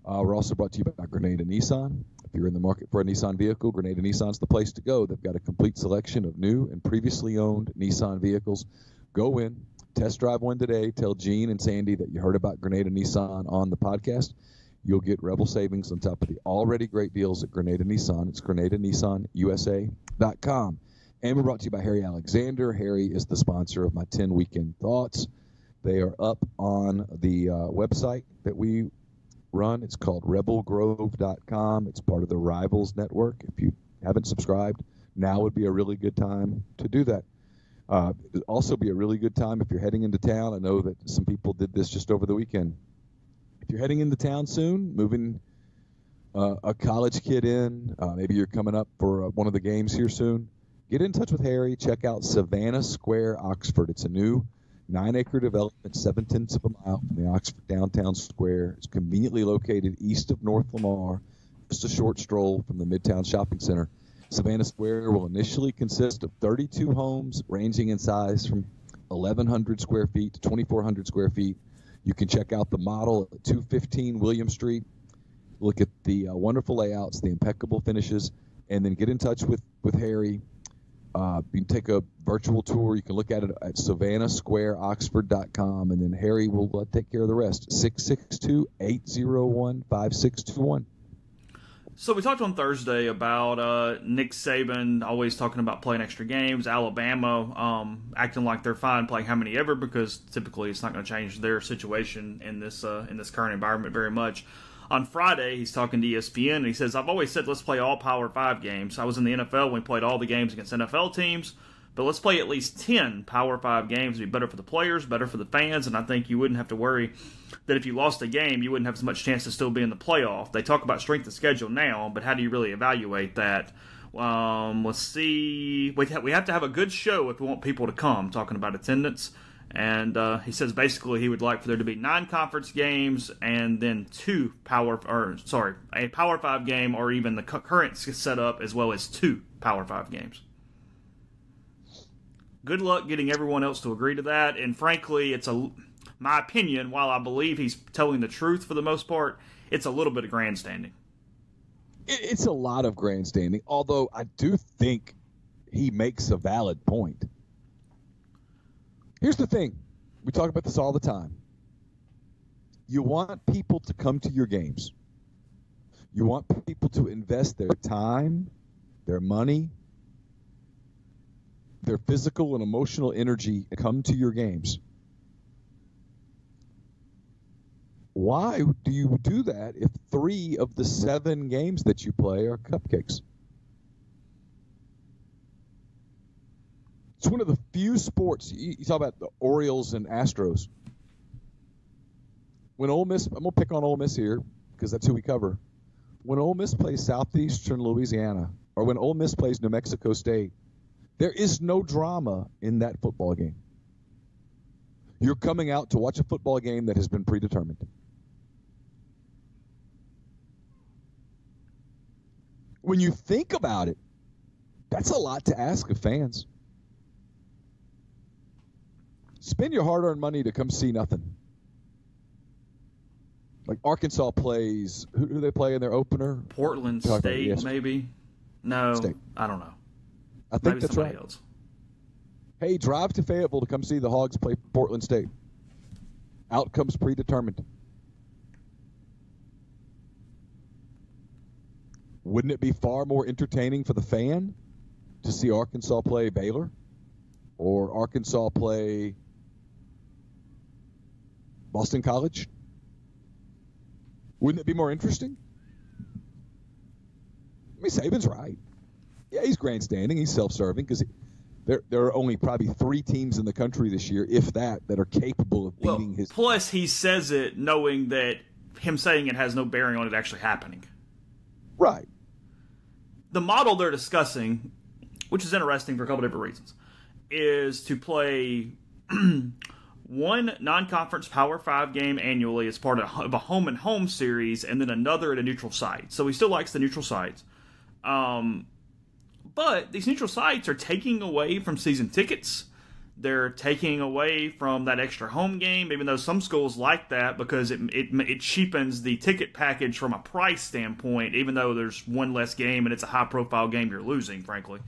We're also brought to you by Grenada Nissan. If you're in the market for a Nissan vehicle, Grenada Nissan's the place to go. They've got a complete selection of new and previously owned Nissan vehicles. Go in, test drive one today. Tell Gene and Sandy that you heard about Grenada Nissan on the podcast. You'll get Rebel savings on top of the already great deals at Grenada Nissan. It's GrenadaNissanUSA.com. And we're brought to you by Harry Alexander. Harry is the sponsor of my 10 Weekend Thoughts. They are up on the website that we run. It's called rebelgrove.com. It's part of the Rivals Network. If you haven't subscribed, now would be a really good time to do that. It'd also be a really good time if you're heading into town. I know that some people did this just over the weekend. If you're heading into town soon, moving a college kid in, maybe you're coming up for one of the games here soon, get in touch with Harry. Check out Savannah Square, Oxford. It's a new 9-acre development, 7/10 of a mile from the Oxford downtown square. It's conveniently located east of North Lamar, just a short stroll from the Midtown Shopping Center. Savannah Square will initially consist of 32 homes ranging in size from 1,100 square feet to 2,400 square feet. You can check out the model at 215 William Street. Look at the wonderful layouts, the impeccable finishes, and then get in touch with Harry. You can take a virtual tour. You can look at it at savannahsquareoxford.com, and then Harry will take care of the rest. 662-801-5621. So we talked on Thursday about Nick Saban always talking about playing extra games, Alabama acting like they're fine playing how many ever because typically it's not going to change their situation in this current environment very much. On Friday, he's talking to ESPN, and he says, I've always said let's play all Power 5 games. I was in the NFL when we played all the games against NFL teams, but let's play at least 10 Power 5 games. It would be better for the players, better for the fans, and I think you wouldn't have to worry that if you lost a game, you wouldn't have as much chance to still be in the playoff. They talk about strength of schedule now, but how do you really evaluate that? Let's see. We have to have a good show if we want people to come, talking about attendance. And he says basically he would like for there to be 9 conference games and then a Power 5 game or even the current setup as well as 2 Power 5 games. Good luck getting everyone else to agree to that. And frankly, my opinion, while I believe he's telling the truth for the most part, it's a little bit of grandstanding. It's a lot of grandstanding, although I do think he makes a valid point. Here's the thing. We talk about this all the time. You want people to come to your games. You want people to invest their time, their money, their physical and emotional energy and come to your games. Why do you do that if 3 of the 7 games that you play are cupcakes? It's one of the few sports. You talk about the Orioles and Astros. When Ole Miss, I'm going to pick on Ole Miss here because that's who we cover. When Ole Miss plays Southeastern Louisiana or when Ole Miss plays New Mexico State, there is no drama in that football game. You're coming out to watch a football game that has been predetermined. When you think about it, that's a lot to ask of fans. Spend your hard-earned money to come see nothing. Like Arkansas plays, who do they play in their opener? Portland State, maybe? No, State. I don't know. I think maybe that's right. Else. Hey, drive to Fayetteville to come see the Hogs play Portland State. Outcomes predetermined. Wouldn't it be far more entertaining for the fan to see Arkansas play Baylor or Arkansas play Boston College? Wouldn't it be more interesting? I mean, Saban's right. Yeah, he's grandstanding. He's self-serving because there are only probably 3 teams in the country this year, if that are capable of beating his. Plus, he says it knowing that him saying it has no bearing on it actually happening. Right. The model they're discussing, which is interesting for a couple different reasons, is to play one non-conference Power 5 game annually as part of a home-and-home series and then another at a neutral site. So he still likes the neutral sites. But these neutral sites are taking away from season tickets. They're taking away from that extra home game, even though some schools like that because it cheapens the ticket package from a price standpoint, even though there's one less game and it's a high-profile game you're losing, frankly.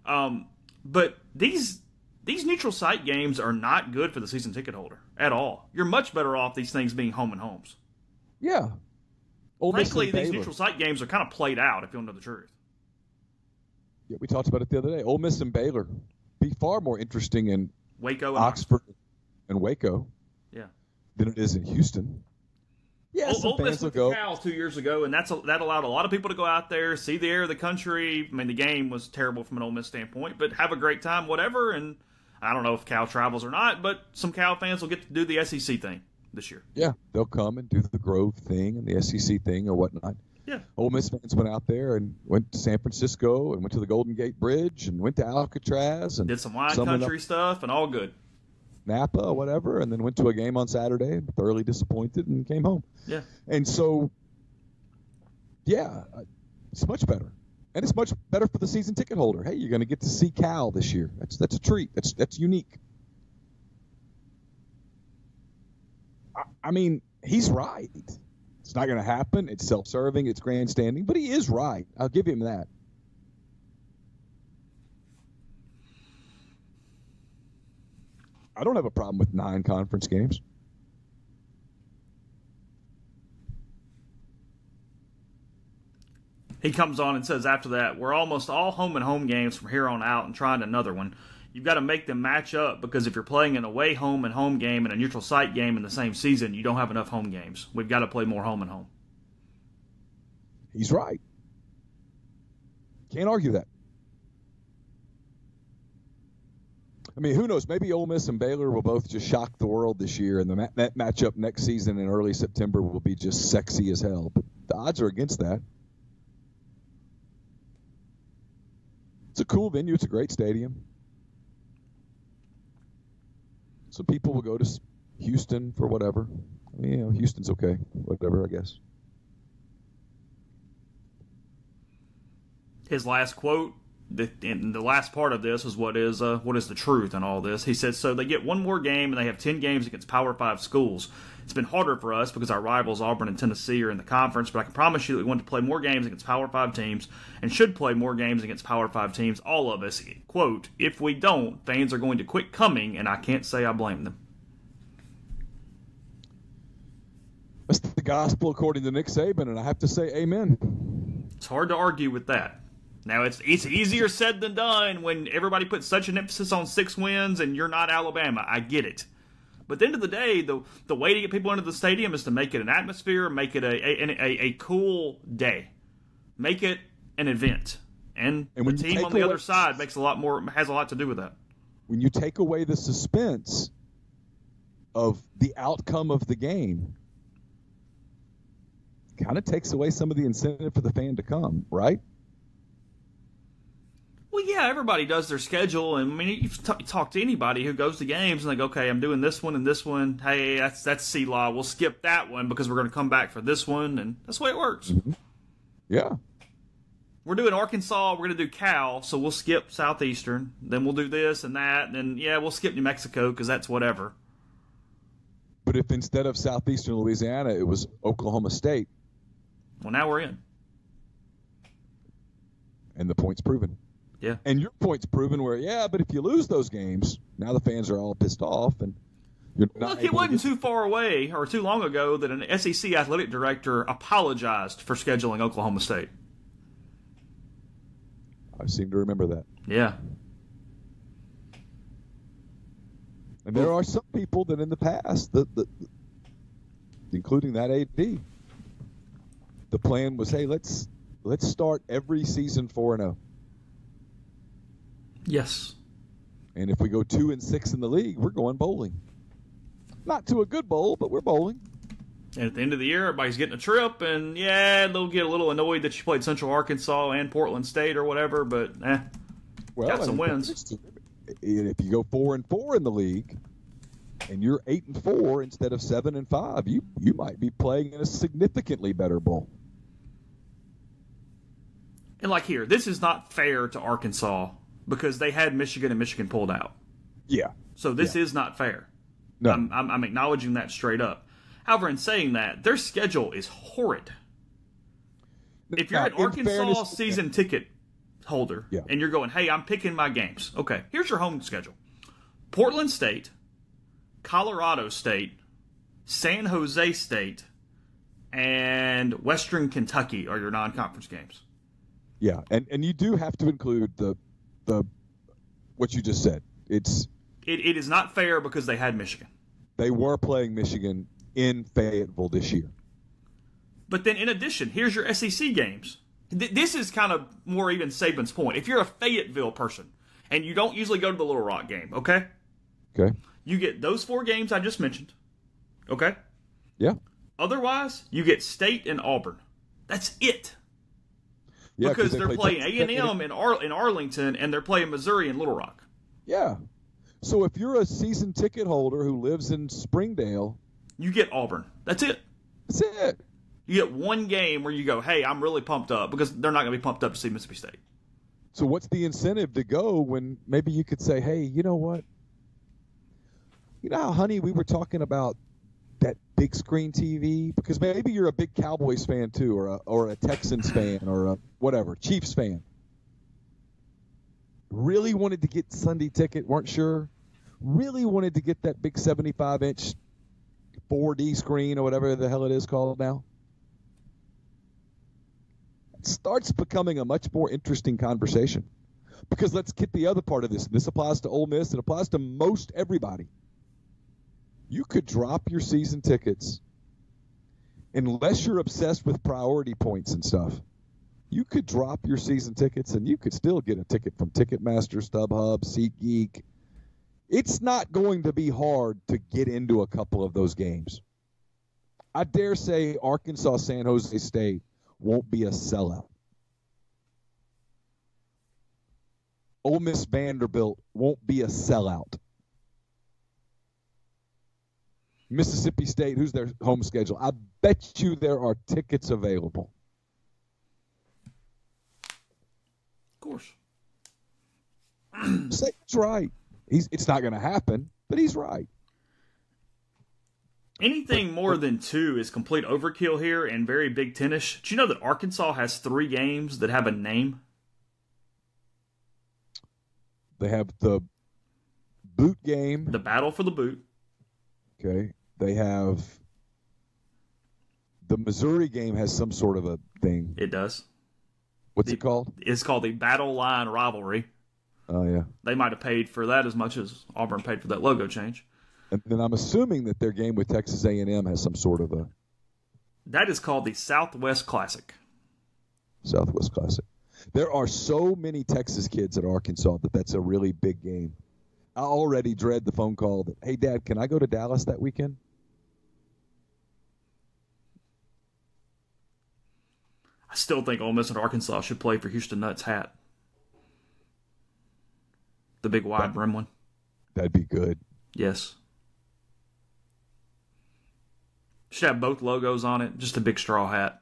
But these neutral site games are not good for the season ticket holder at all. You're much better off these things being home and homes. Yeah. Frankly, these neutral site games are kind of played out, if you don't know the truth. Yeah, we talked about it the other day. Ole Miss and Baylor be far more interesting in Waco and Oxford and Waco than it is in Houston. Yeah, Ole Miss will went go. to Cal 2 years ago, and that allowed a lot of people to go out there, see the air of the country. I mean, the game was terrible from an Ole Miss standpoint, but have a great time, whatever. And I don't know if Cal travels or not, but some Cal fans will get to do the SEC thing this year. Yeah, they'll come and do the Grove thing and the SEC thing or whatnot. Yeah. Ole Miss fans went out there and went to San Francisco and went to the Golden Gate Bridge and went to Alcatraz and did some wine country stuff and all good. Napa or whatever, and then went to a game on Saturday and thoroughly disappointed and came home. Yeah. And so, yeah, it's much better. And it's much better for the season ticket holder. Hey, you're going to get to see Cal this year. That's a treat. That's unique. I mean, he's right. It's not going to happen. It's self-serving. It's grandstanding. But he is right. I'll give him that. I don't have a problem with 9 conference games. He comes on and says after that, we're almost all home and home games from here on out and trying another one. You've got to make them match up because if you're playing an away home and home game and a neutral site game in the same season, you don't have enough home games. We've got to play more home and home. He's right. Can't argue that. I mean, who knows? Maybe Ole Miss and Baylor will both just shock the world this year, and that matchup next season in early September will be just sexy as hell. But the odds are against that. It's a cool venue. It's a great stadium. Some people will go to Houston for whatever. I mean, you know, Houston's okay. Whatever, I guess. His last quote, in the last part of this, is what is the truth in all this. He says, so they get one more game and they have 10 games against Power 5 schools. It's been harder for us because our rivals Auburn and Tennessee are in the conference, but I can promise you that we want to play more games against Power 5 teams and should play more games against Power 5 teams, all of us. Quote, if we don't, fans are going to quit coming, and I can't say I blame them. That's the gospel according to Nick Saban, and I have to say amen. It's hard to argue with that. Now, it's easier said than done when everybody puts such an emphasis on 6 wins and you're not Alabama. I get it. But at the end of the day, the way to get people into the stadium is to make it an atmosphere, make it a cool day. Make it an event. And the team on the other side has a lot to do with that. When you take away the suspense of the outcome of the game, it kind of takes away some of the incentive for the fan to come, right? Well, yeah, everybody does their schedule, and I mean, you talk to anybody who goes to games, and they go, okay, I'm doing this one and this one. Hey, that's C-Law. We'll skip that one because we're going to come back for this one, and that's the way it works. Mm-hmm. Yeah. We're doing Arkansas, we're going to do Cal, so we'll skip Southeastern. Then we'll do this and that, and then, yeah, we'll skip New Mexico because that's whatever. But if instead of Southeastern Louisiana, it was Oklahoma State. Well, now we're in. And the point's proven. Yeah. And your point's proven where, yeah, but if you lose those games, now the fans are all pissed off. And you're not. Look, it wasn't too far away or too long ago that an SEC athletic director apologized for scheduling Oklahoma State. I seem to remember that. Yeah. And there are some people that in the past, including that AD, the plan was, hey, let's start every season 4-0. Yes. And if we go 2-6 in the league, we're going bowling. Not to a good bowl, but we're bowling. And at the end of the year, everybody's getting a trip, and yeah, they'll get a little annoyed that you played Central Arkansas and Portland State or whatever, but got some wins. If you go 4-4 in the league, and you're 8-4 instead of 7-5, you might be playing in a significantly better bowl. And like here, this is not fair to Arkansas because they had Michigan and Michigan pulled out. Yeah. So this is not fair. No. I'm acknowledging that straight up. However, in saying that, their schedule is horrid. If you're an Arkansas season ticket holder and you're going, hey, I'm picking my games. Okay, here's your home schedule. Portland State, Colorado State, San Jose State, and Western Kentucky are your non-conference games. Yeah, and you do have to include the what you just said. It is not fair because they had Michigan. They were playing Michigan in Fayetteville this year. But then in addition, here's your SEC games. This is kind of more even Saban's point. If you're a Fayetteville person and you don't usually go to the Little Rock game, okay? Okay. You get those 4 games I just mentioned, okay? Yeah. Otherwise, you get State and Auburn. That's it. Yeah, because they they're play playing A&M in Arlington, and they're playing Missouri in Little Rock. Yeah. So if you're a season ticket holder who lives in Springdale, you get Auburn. That's it. That's it. You get one game where you go, hey, I'm really pumped up, because they're not going to be pumped up to see Mississippi State. So what's the incentive to go when maybe you could say, hey, you know what? You know how, honey, we were talking about that big screen TV? Because maybe you're a big Cowboys fan too, or a Texans fan, or a whatever, Chiefs fan. Really wanted to get Sunday ticket, weren't sure. Really wanted to get that big 75-inch 4D screen or whatever the hell it is called now. It starts becoming a much more interesting conversation. Because let's get the other part of this. This applies to Ole Miss. It applies to most everybody. You could drop your season tickets unless you're obsessed with priority points and stuff. You could drop your season tickets and you could still get a ticket from Ticketmaster, StubHub, SeatGeek. It's not going to be hard to get into a couple of those games. I dare say Arkansas San Jose State won't be a sellout. Ole Miss Vanderbilt won't be a sellout. Mississippi State, who's their home schedule? I bet you there are tickets available. Of course. Saban's right. It's not going to happen, but he's right. Anything more than 2 is complete overkill here and very Big Ten-ish. Do you know that Arkansas has 3 games that have a name? They have the boot game. The Battle for the Boot. Okay. They have the Missouri game has some sort of a thing. It does. What's it called? It's called the Battle Line Rivalry. Oh, yeah. They might have paid for that as much as Auburn paid for that logo change. And then I'm assuming that their game with Texas A&M has some sort of a... That is called the Southwest Classic. Southwest Classic. There are so many Texas kids at Arkansas that's a really big game. I already dread the phone call that, hey, Dad, can I go to Dallas that weekend? I still think Ole Miss and Arkansas should play for Houston Nutt's hat. The big wide brim one. That'd be good. Yes. Should have both logos on it, just a big straw hat.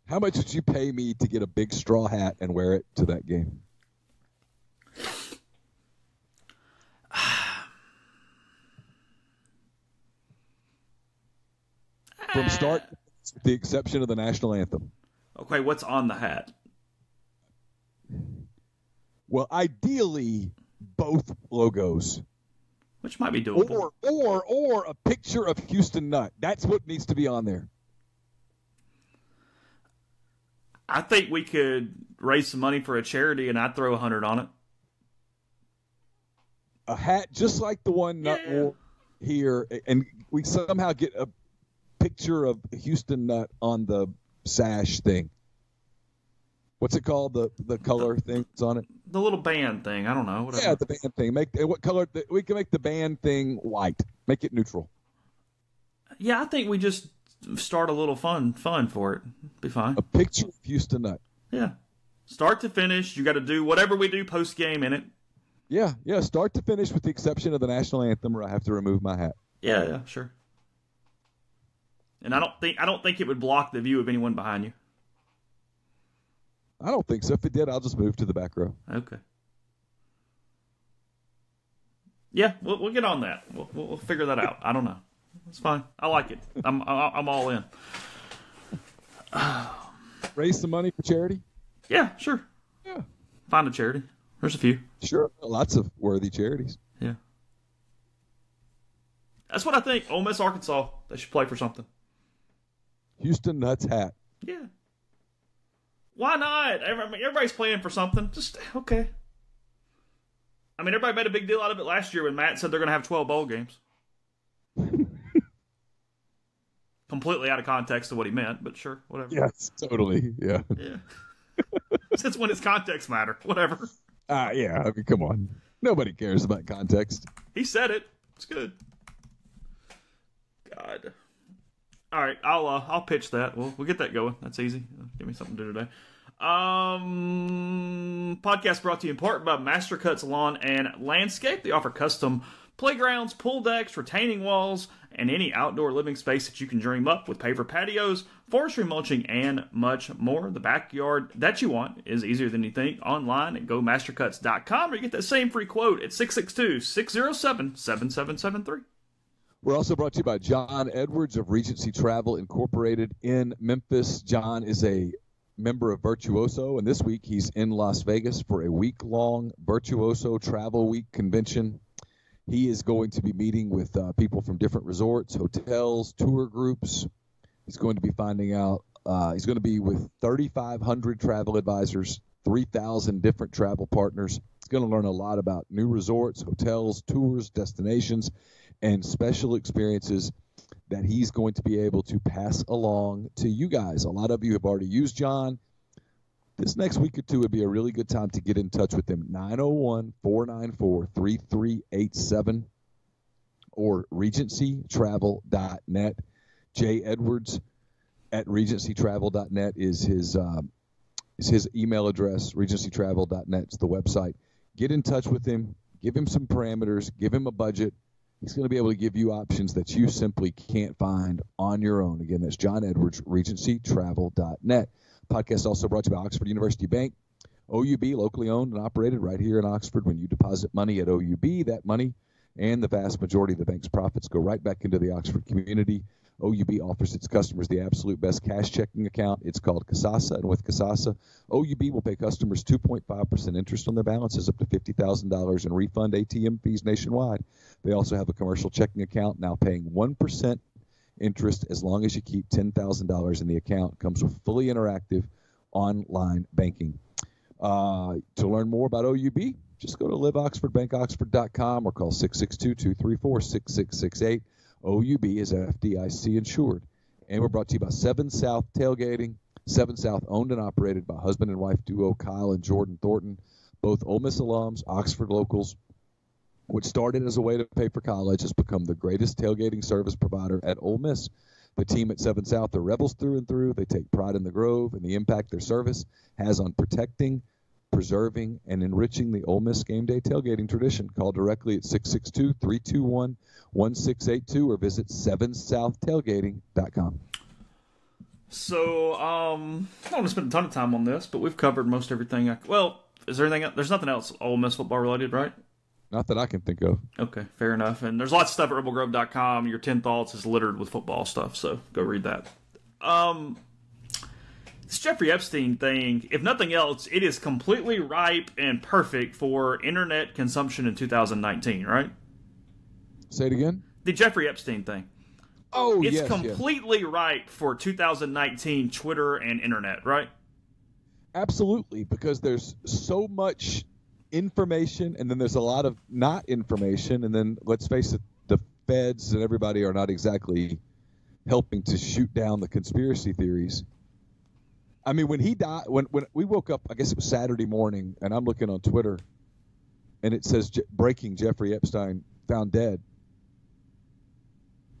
How much would you pay me to get a big straw hat and wear it to that game? From start, with the exception of the national anthem. Okay, what's on the hat? Well, ideally, both logos. Which might be doable. Or a picture of Houston Nutt. That's what needs to be on there. I think we could raise some money for a charity, and I'd throw $100 on it. A hat just like the one Nutt wore here, and we somehow get a picture of Houston Nutt on the sash thing. What's it called? The color thing that's on it? The little band thing. I don't know. Whatever. Yeah, the band thing. What color? We can make the band thing white. Make it neutral. Yeah, I think we just start a little fun for it. Be fine. A picture of Houston Nutt. Yeah. Start to finish, you got to do whatever we do post-game in it. Yeah. Start to finish with the exception of the national anthem where I have to remove my hat. Yeah, sure. And I don't think it would block the view of anyone behind you. I don't think so. If it did, I'll just move to the back row. Okay. Yeah, we'll get on that. We'll figure that out. I don't know. It's fine. I like it. I'm all in. Raise some money for charity? Yeah, sure. Yeah. Find a charity. There's a few. Sure. Lots of worthy charities. Yeah. That's what I think. Ole Miss, Arkansas, they should play for something. Houston Nutt's hat. Yeah. Why not? Everybody's playing for something. Just, okay. I mean, everybody made a big deal out of it last year when Matt said they're going to have 12 bowl games. completely out of context of what he meant, but sure, whatever. Yes, totally. Yeah. Yeah. Since when does context matter? Whatever. Yeah. I mean, come on. Nobody cares about context. He said it. It's good. God. All right, I'll pitch that. We'll get that going. That's easy. Give me something to do today. Podcast brought to you in part by Master Cuts Lawn and Landscape. They offer custom playgrounds, pool decks, retaining walls, and any outdoor living space that you can dream up with paver patios, forestry mulching, and much more. The backyard that you want is easier than you think. Online at gomastercuts.com, or you get that same free quote at 662-607-7773. We're also brought to you by John Edwards of Regency Travel Incorporated in Memphis. John is a member of Virtuoso, and this week he's in Las Vegas for a week-long Virtuoso Travel Week convention. He is going to be meeting with people from different resorts, hotels, tour groups. He's going to be finding out. He's going to be with 3,500 travel advisors, 3,000 different travel partners. He's going to learn a lot about new resorts, hotels, tours, destinations, and special experiences that he's going to be able to pass along to you guys. A lot of you have already used John. This next week or two would be a really good time to get in touch with him. 901-494-3387 or regencytravel.net. Jay Edwards at regencytravel.net is his email address. Regencytravel.net is the website. Get in touch with him. Give him some parameters. Give him a budget. He's going to be able to give you options that you simply can't find on your own. Again, that's John Edwards, regencytravel.net. Podcast also brought to you by Oxford University Bank. OUB, locally owned and operated right here in Oxford. When you deposit money at OUB, that money and the vast majority of the bank's profits go right back into the Oxford community. OUB offers its customers the absolute best cash checking account. It's called Kasasa, and with Kasasa, OUB will pay customers 2.5% interest on their balances up to $50,000 and refund ATM fees nationwide. They also have a commercial checking account now paying 1% interest as long as you keep $10,000 in the account. It comes with fully interactive online banking. To learn more about OUB, just go to liveoxfordbankoxford.com or call 662-234-6668. OUB is FDIC insured. And we're brought to you by 7 South Tailgating. 7 South owned and operated by husband and wife duo Kyle and Jordan Thornton, both Ole Miss alums, Oxford locals. Which started as a way to pay for college, has become the greatest tailgating service provider at Ole Miss. The team at 7 South are rebels through and through. They take pride in the Grove and the impact their service has on protecting, preserving, and enriching the Ole Miss game day tailgating tradition. Call directly at 662-321-1682 or visit 7southtailgating.com. So, I don't want to spend a ton of time on this, but we've covered most everything. Well, is there anything? There's nothing else Ole Miss football related, right? Not that I can think of. Okay, fair enough. And there's lots of stuff at rebelgrove.com. Your 10 Thoughts is littered with football stuff, so go read that. This Jeffrey Epstein thing, if nothing else, it is completely ripe and perfect for internet consumption in 2019, right? Say it again? The Jeffrey Epstein thing. Oh, it's yes. It's completely ripe for 2019 Twitter and internet, right? Absolutely, because there's so much information, and then there's a lot of not information, and then let's face it, the feds and everybody are not exactly helping to shoot down the conspiracy theories. I mean, when he died, when we woke up, I guess it was Saturday morning, and I'm looking on Twitter, and it says breaking: Jeffrey Epstein found dead.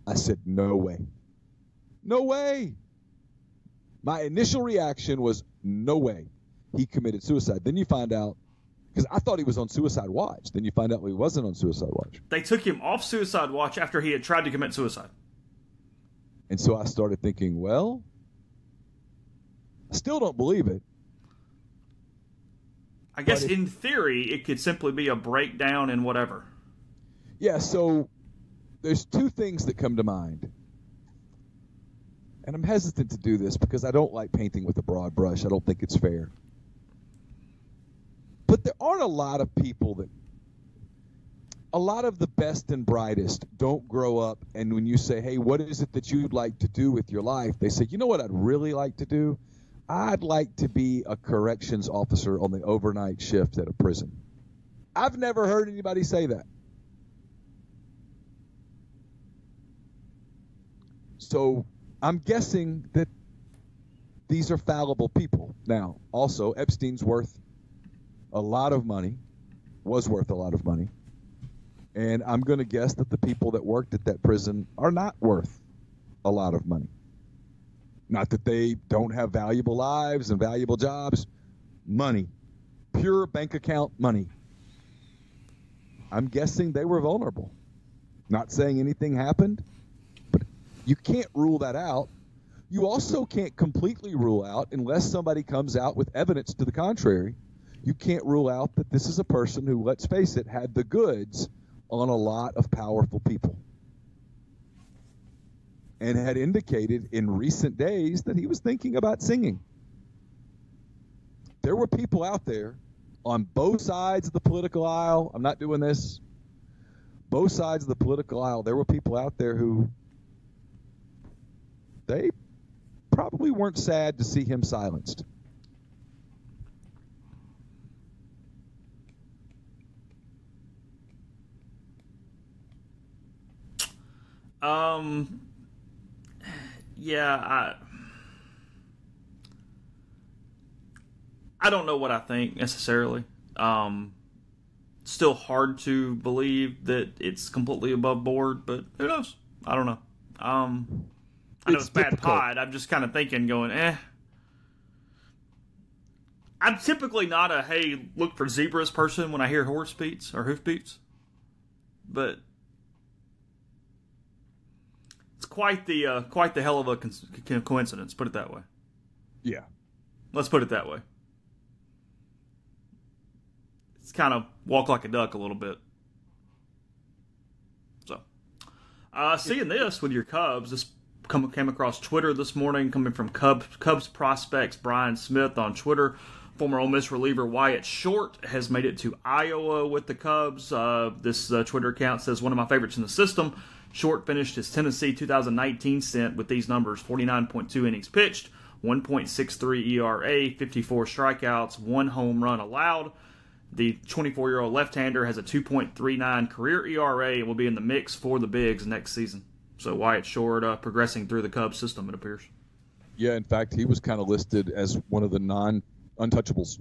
I said, no way. No way. My initial reaction was, no way. He committed suicide. Then you find out, because I thought he was on suicide watch. Then you find out he wasn't on suicide watch. They took him off suicide watch after he had tried to commit suicide. And so I started thinking, well, I still don't believe it. I guess in theory, it could simply be a breakdown in whatever. Yeah, so there's two things that come to mind. And I'm hesitant to do this because I don't like painting with a broad brush. I don't think it's fair. But there aren't a lot of people that, a lot of the best and brightest don't grow up, and when you say, hey, what is it that you'd like to do with your life? They say, you know what I'd really like to do? I'd like to be a corrections officer on the overnight shift at a prison. I've never heard anybody say that. So I'm guessing that these are fallible people. Now, also, Epstein's worth a lot of money, was worth a lot of money. And I'm going to guess that the people that worked at that prison are not worth a lot of money. Not that they don't have valuable lives and valuable jobs. Money. Pure bank account money. I'm guessing they were vulnerable. Not saying anything happened, but you can't rule that out. You also can't completely rule out, unless somebody comes out with evidence to the contrary, you can't rule out that this is a person who, let's face it, had the goods on a lot of powerful people. And had indicated in recent days that he was thinking about singing. There were people out there on both sides of the political aisle. I'm not doing this. Both sides of the political aisle, there were people out there who they probably weren't sad to see him silenced. Yeah, I don't know what I think necessarily. Still hard to believe that it's completely above board, but who knows? I don't know. I know it's bad difficult. pod. I'm just kind of thinking, going, I'm typically not a, hey, look for zebras person when I hear horse beats or hoof beats. But it's quite the hell of a coincidence, put it that way. Yeah. Let's put it that way. It's kind of walk like a duck a little bit. So, seeing this with your Cubs, this came across Twitter this morning, coming from Cubs prospects Brian Smith on Twitter. Former Ole Miss reliever Wyatt Short has made it to Iowa with the Cubs. This Twitter account says, one of my favorites in the system. Short finished his Tennessee 2019 stint with these numbers: 49.2 innings pitched, 1.63 ERA, 54 strikeouts, 1 home run allowed. The 24-year-old left-hander has a 2.39 career ERA and will be in the mix for the Bigs next season. So Wyatt Short progressing through the Cubs system, it appears. Yeah, in fact, he was kind of listed as one of the non-untouchables.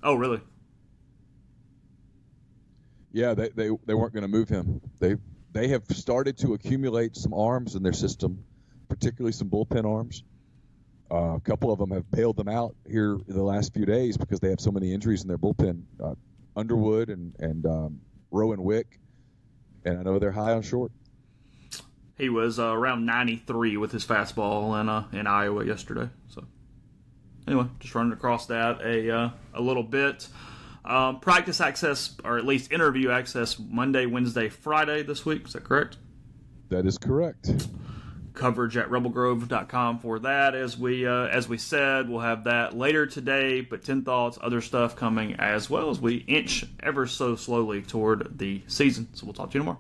Oh, really? Yeah, they weren't going to move him. They have started to accumulate some arms in their system, particularly some bullpen arms. A couple of them have bailed them out here in the last few days because they have so many injuries in their bullpen. Underwood and Rowan Wick, and I know they're high on Short. He was around 93 with his fastball in Iowa yesterday. So anyway, just running across that a little bit. Practice access, or at least interview access, Monday, Wednesday, Friday this week. Is that correct? That is correct. Coverage at rebelgrove.com for that. As we said, we'll have that later today, but 10 thoughts, other stuff coming as well as we inch ever so slowly toward the season. So we'll talk to you tomorrow.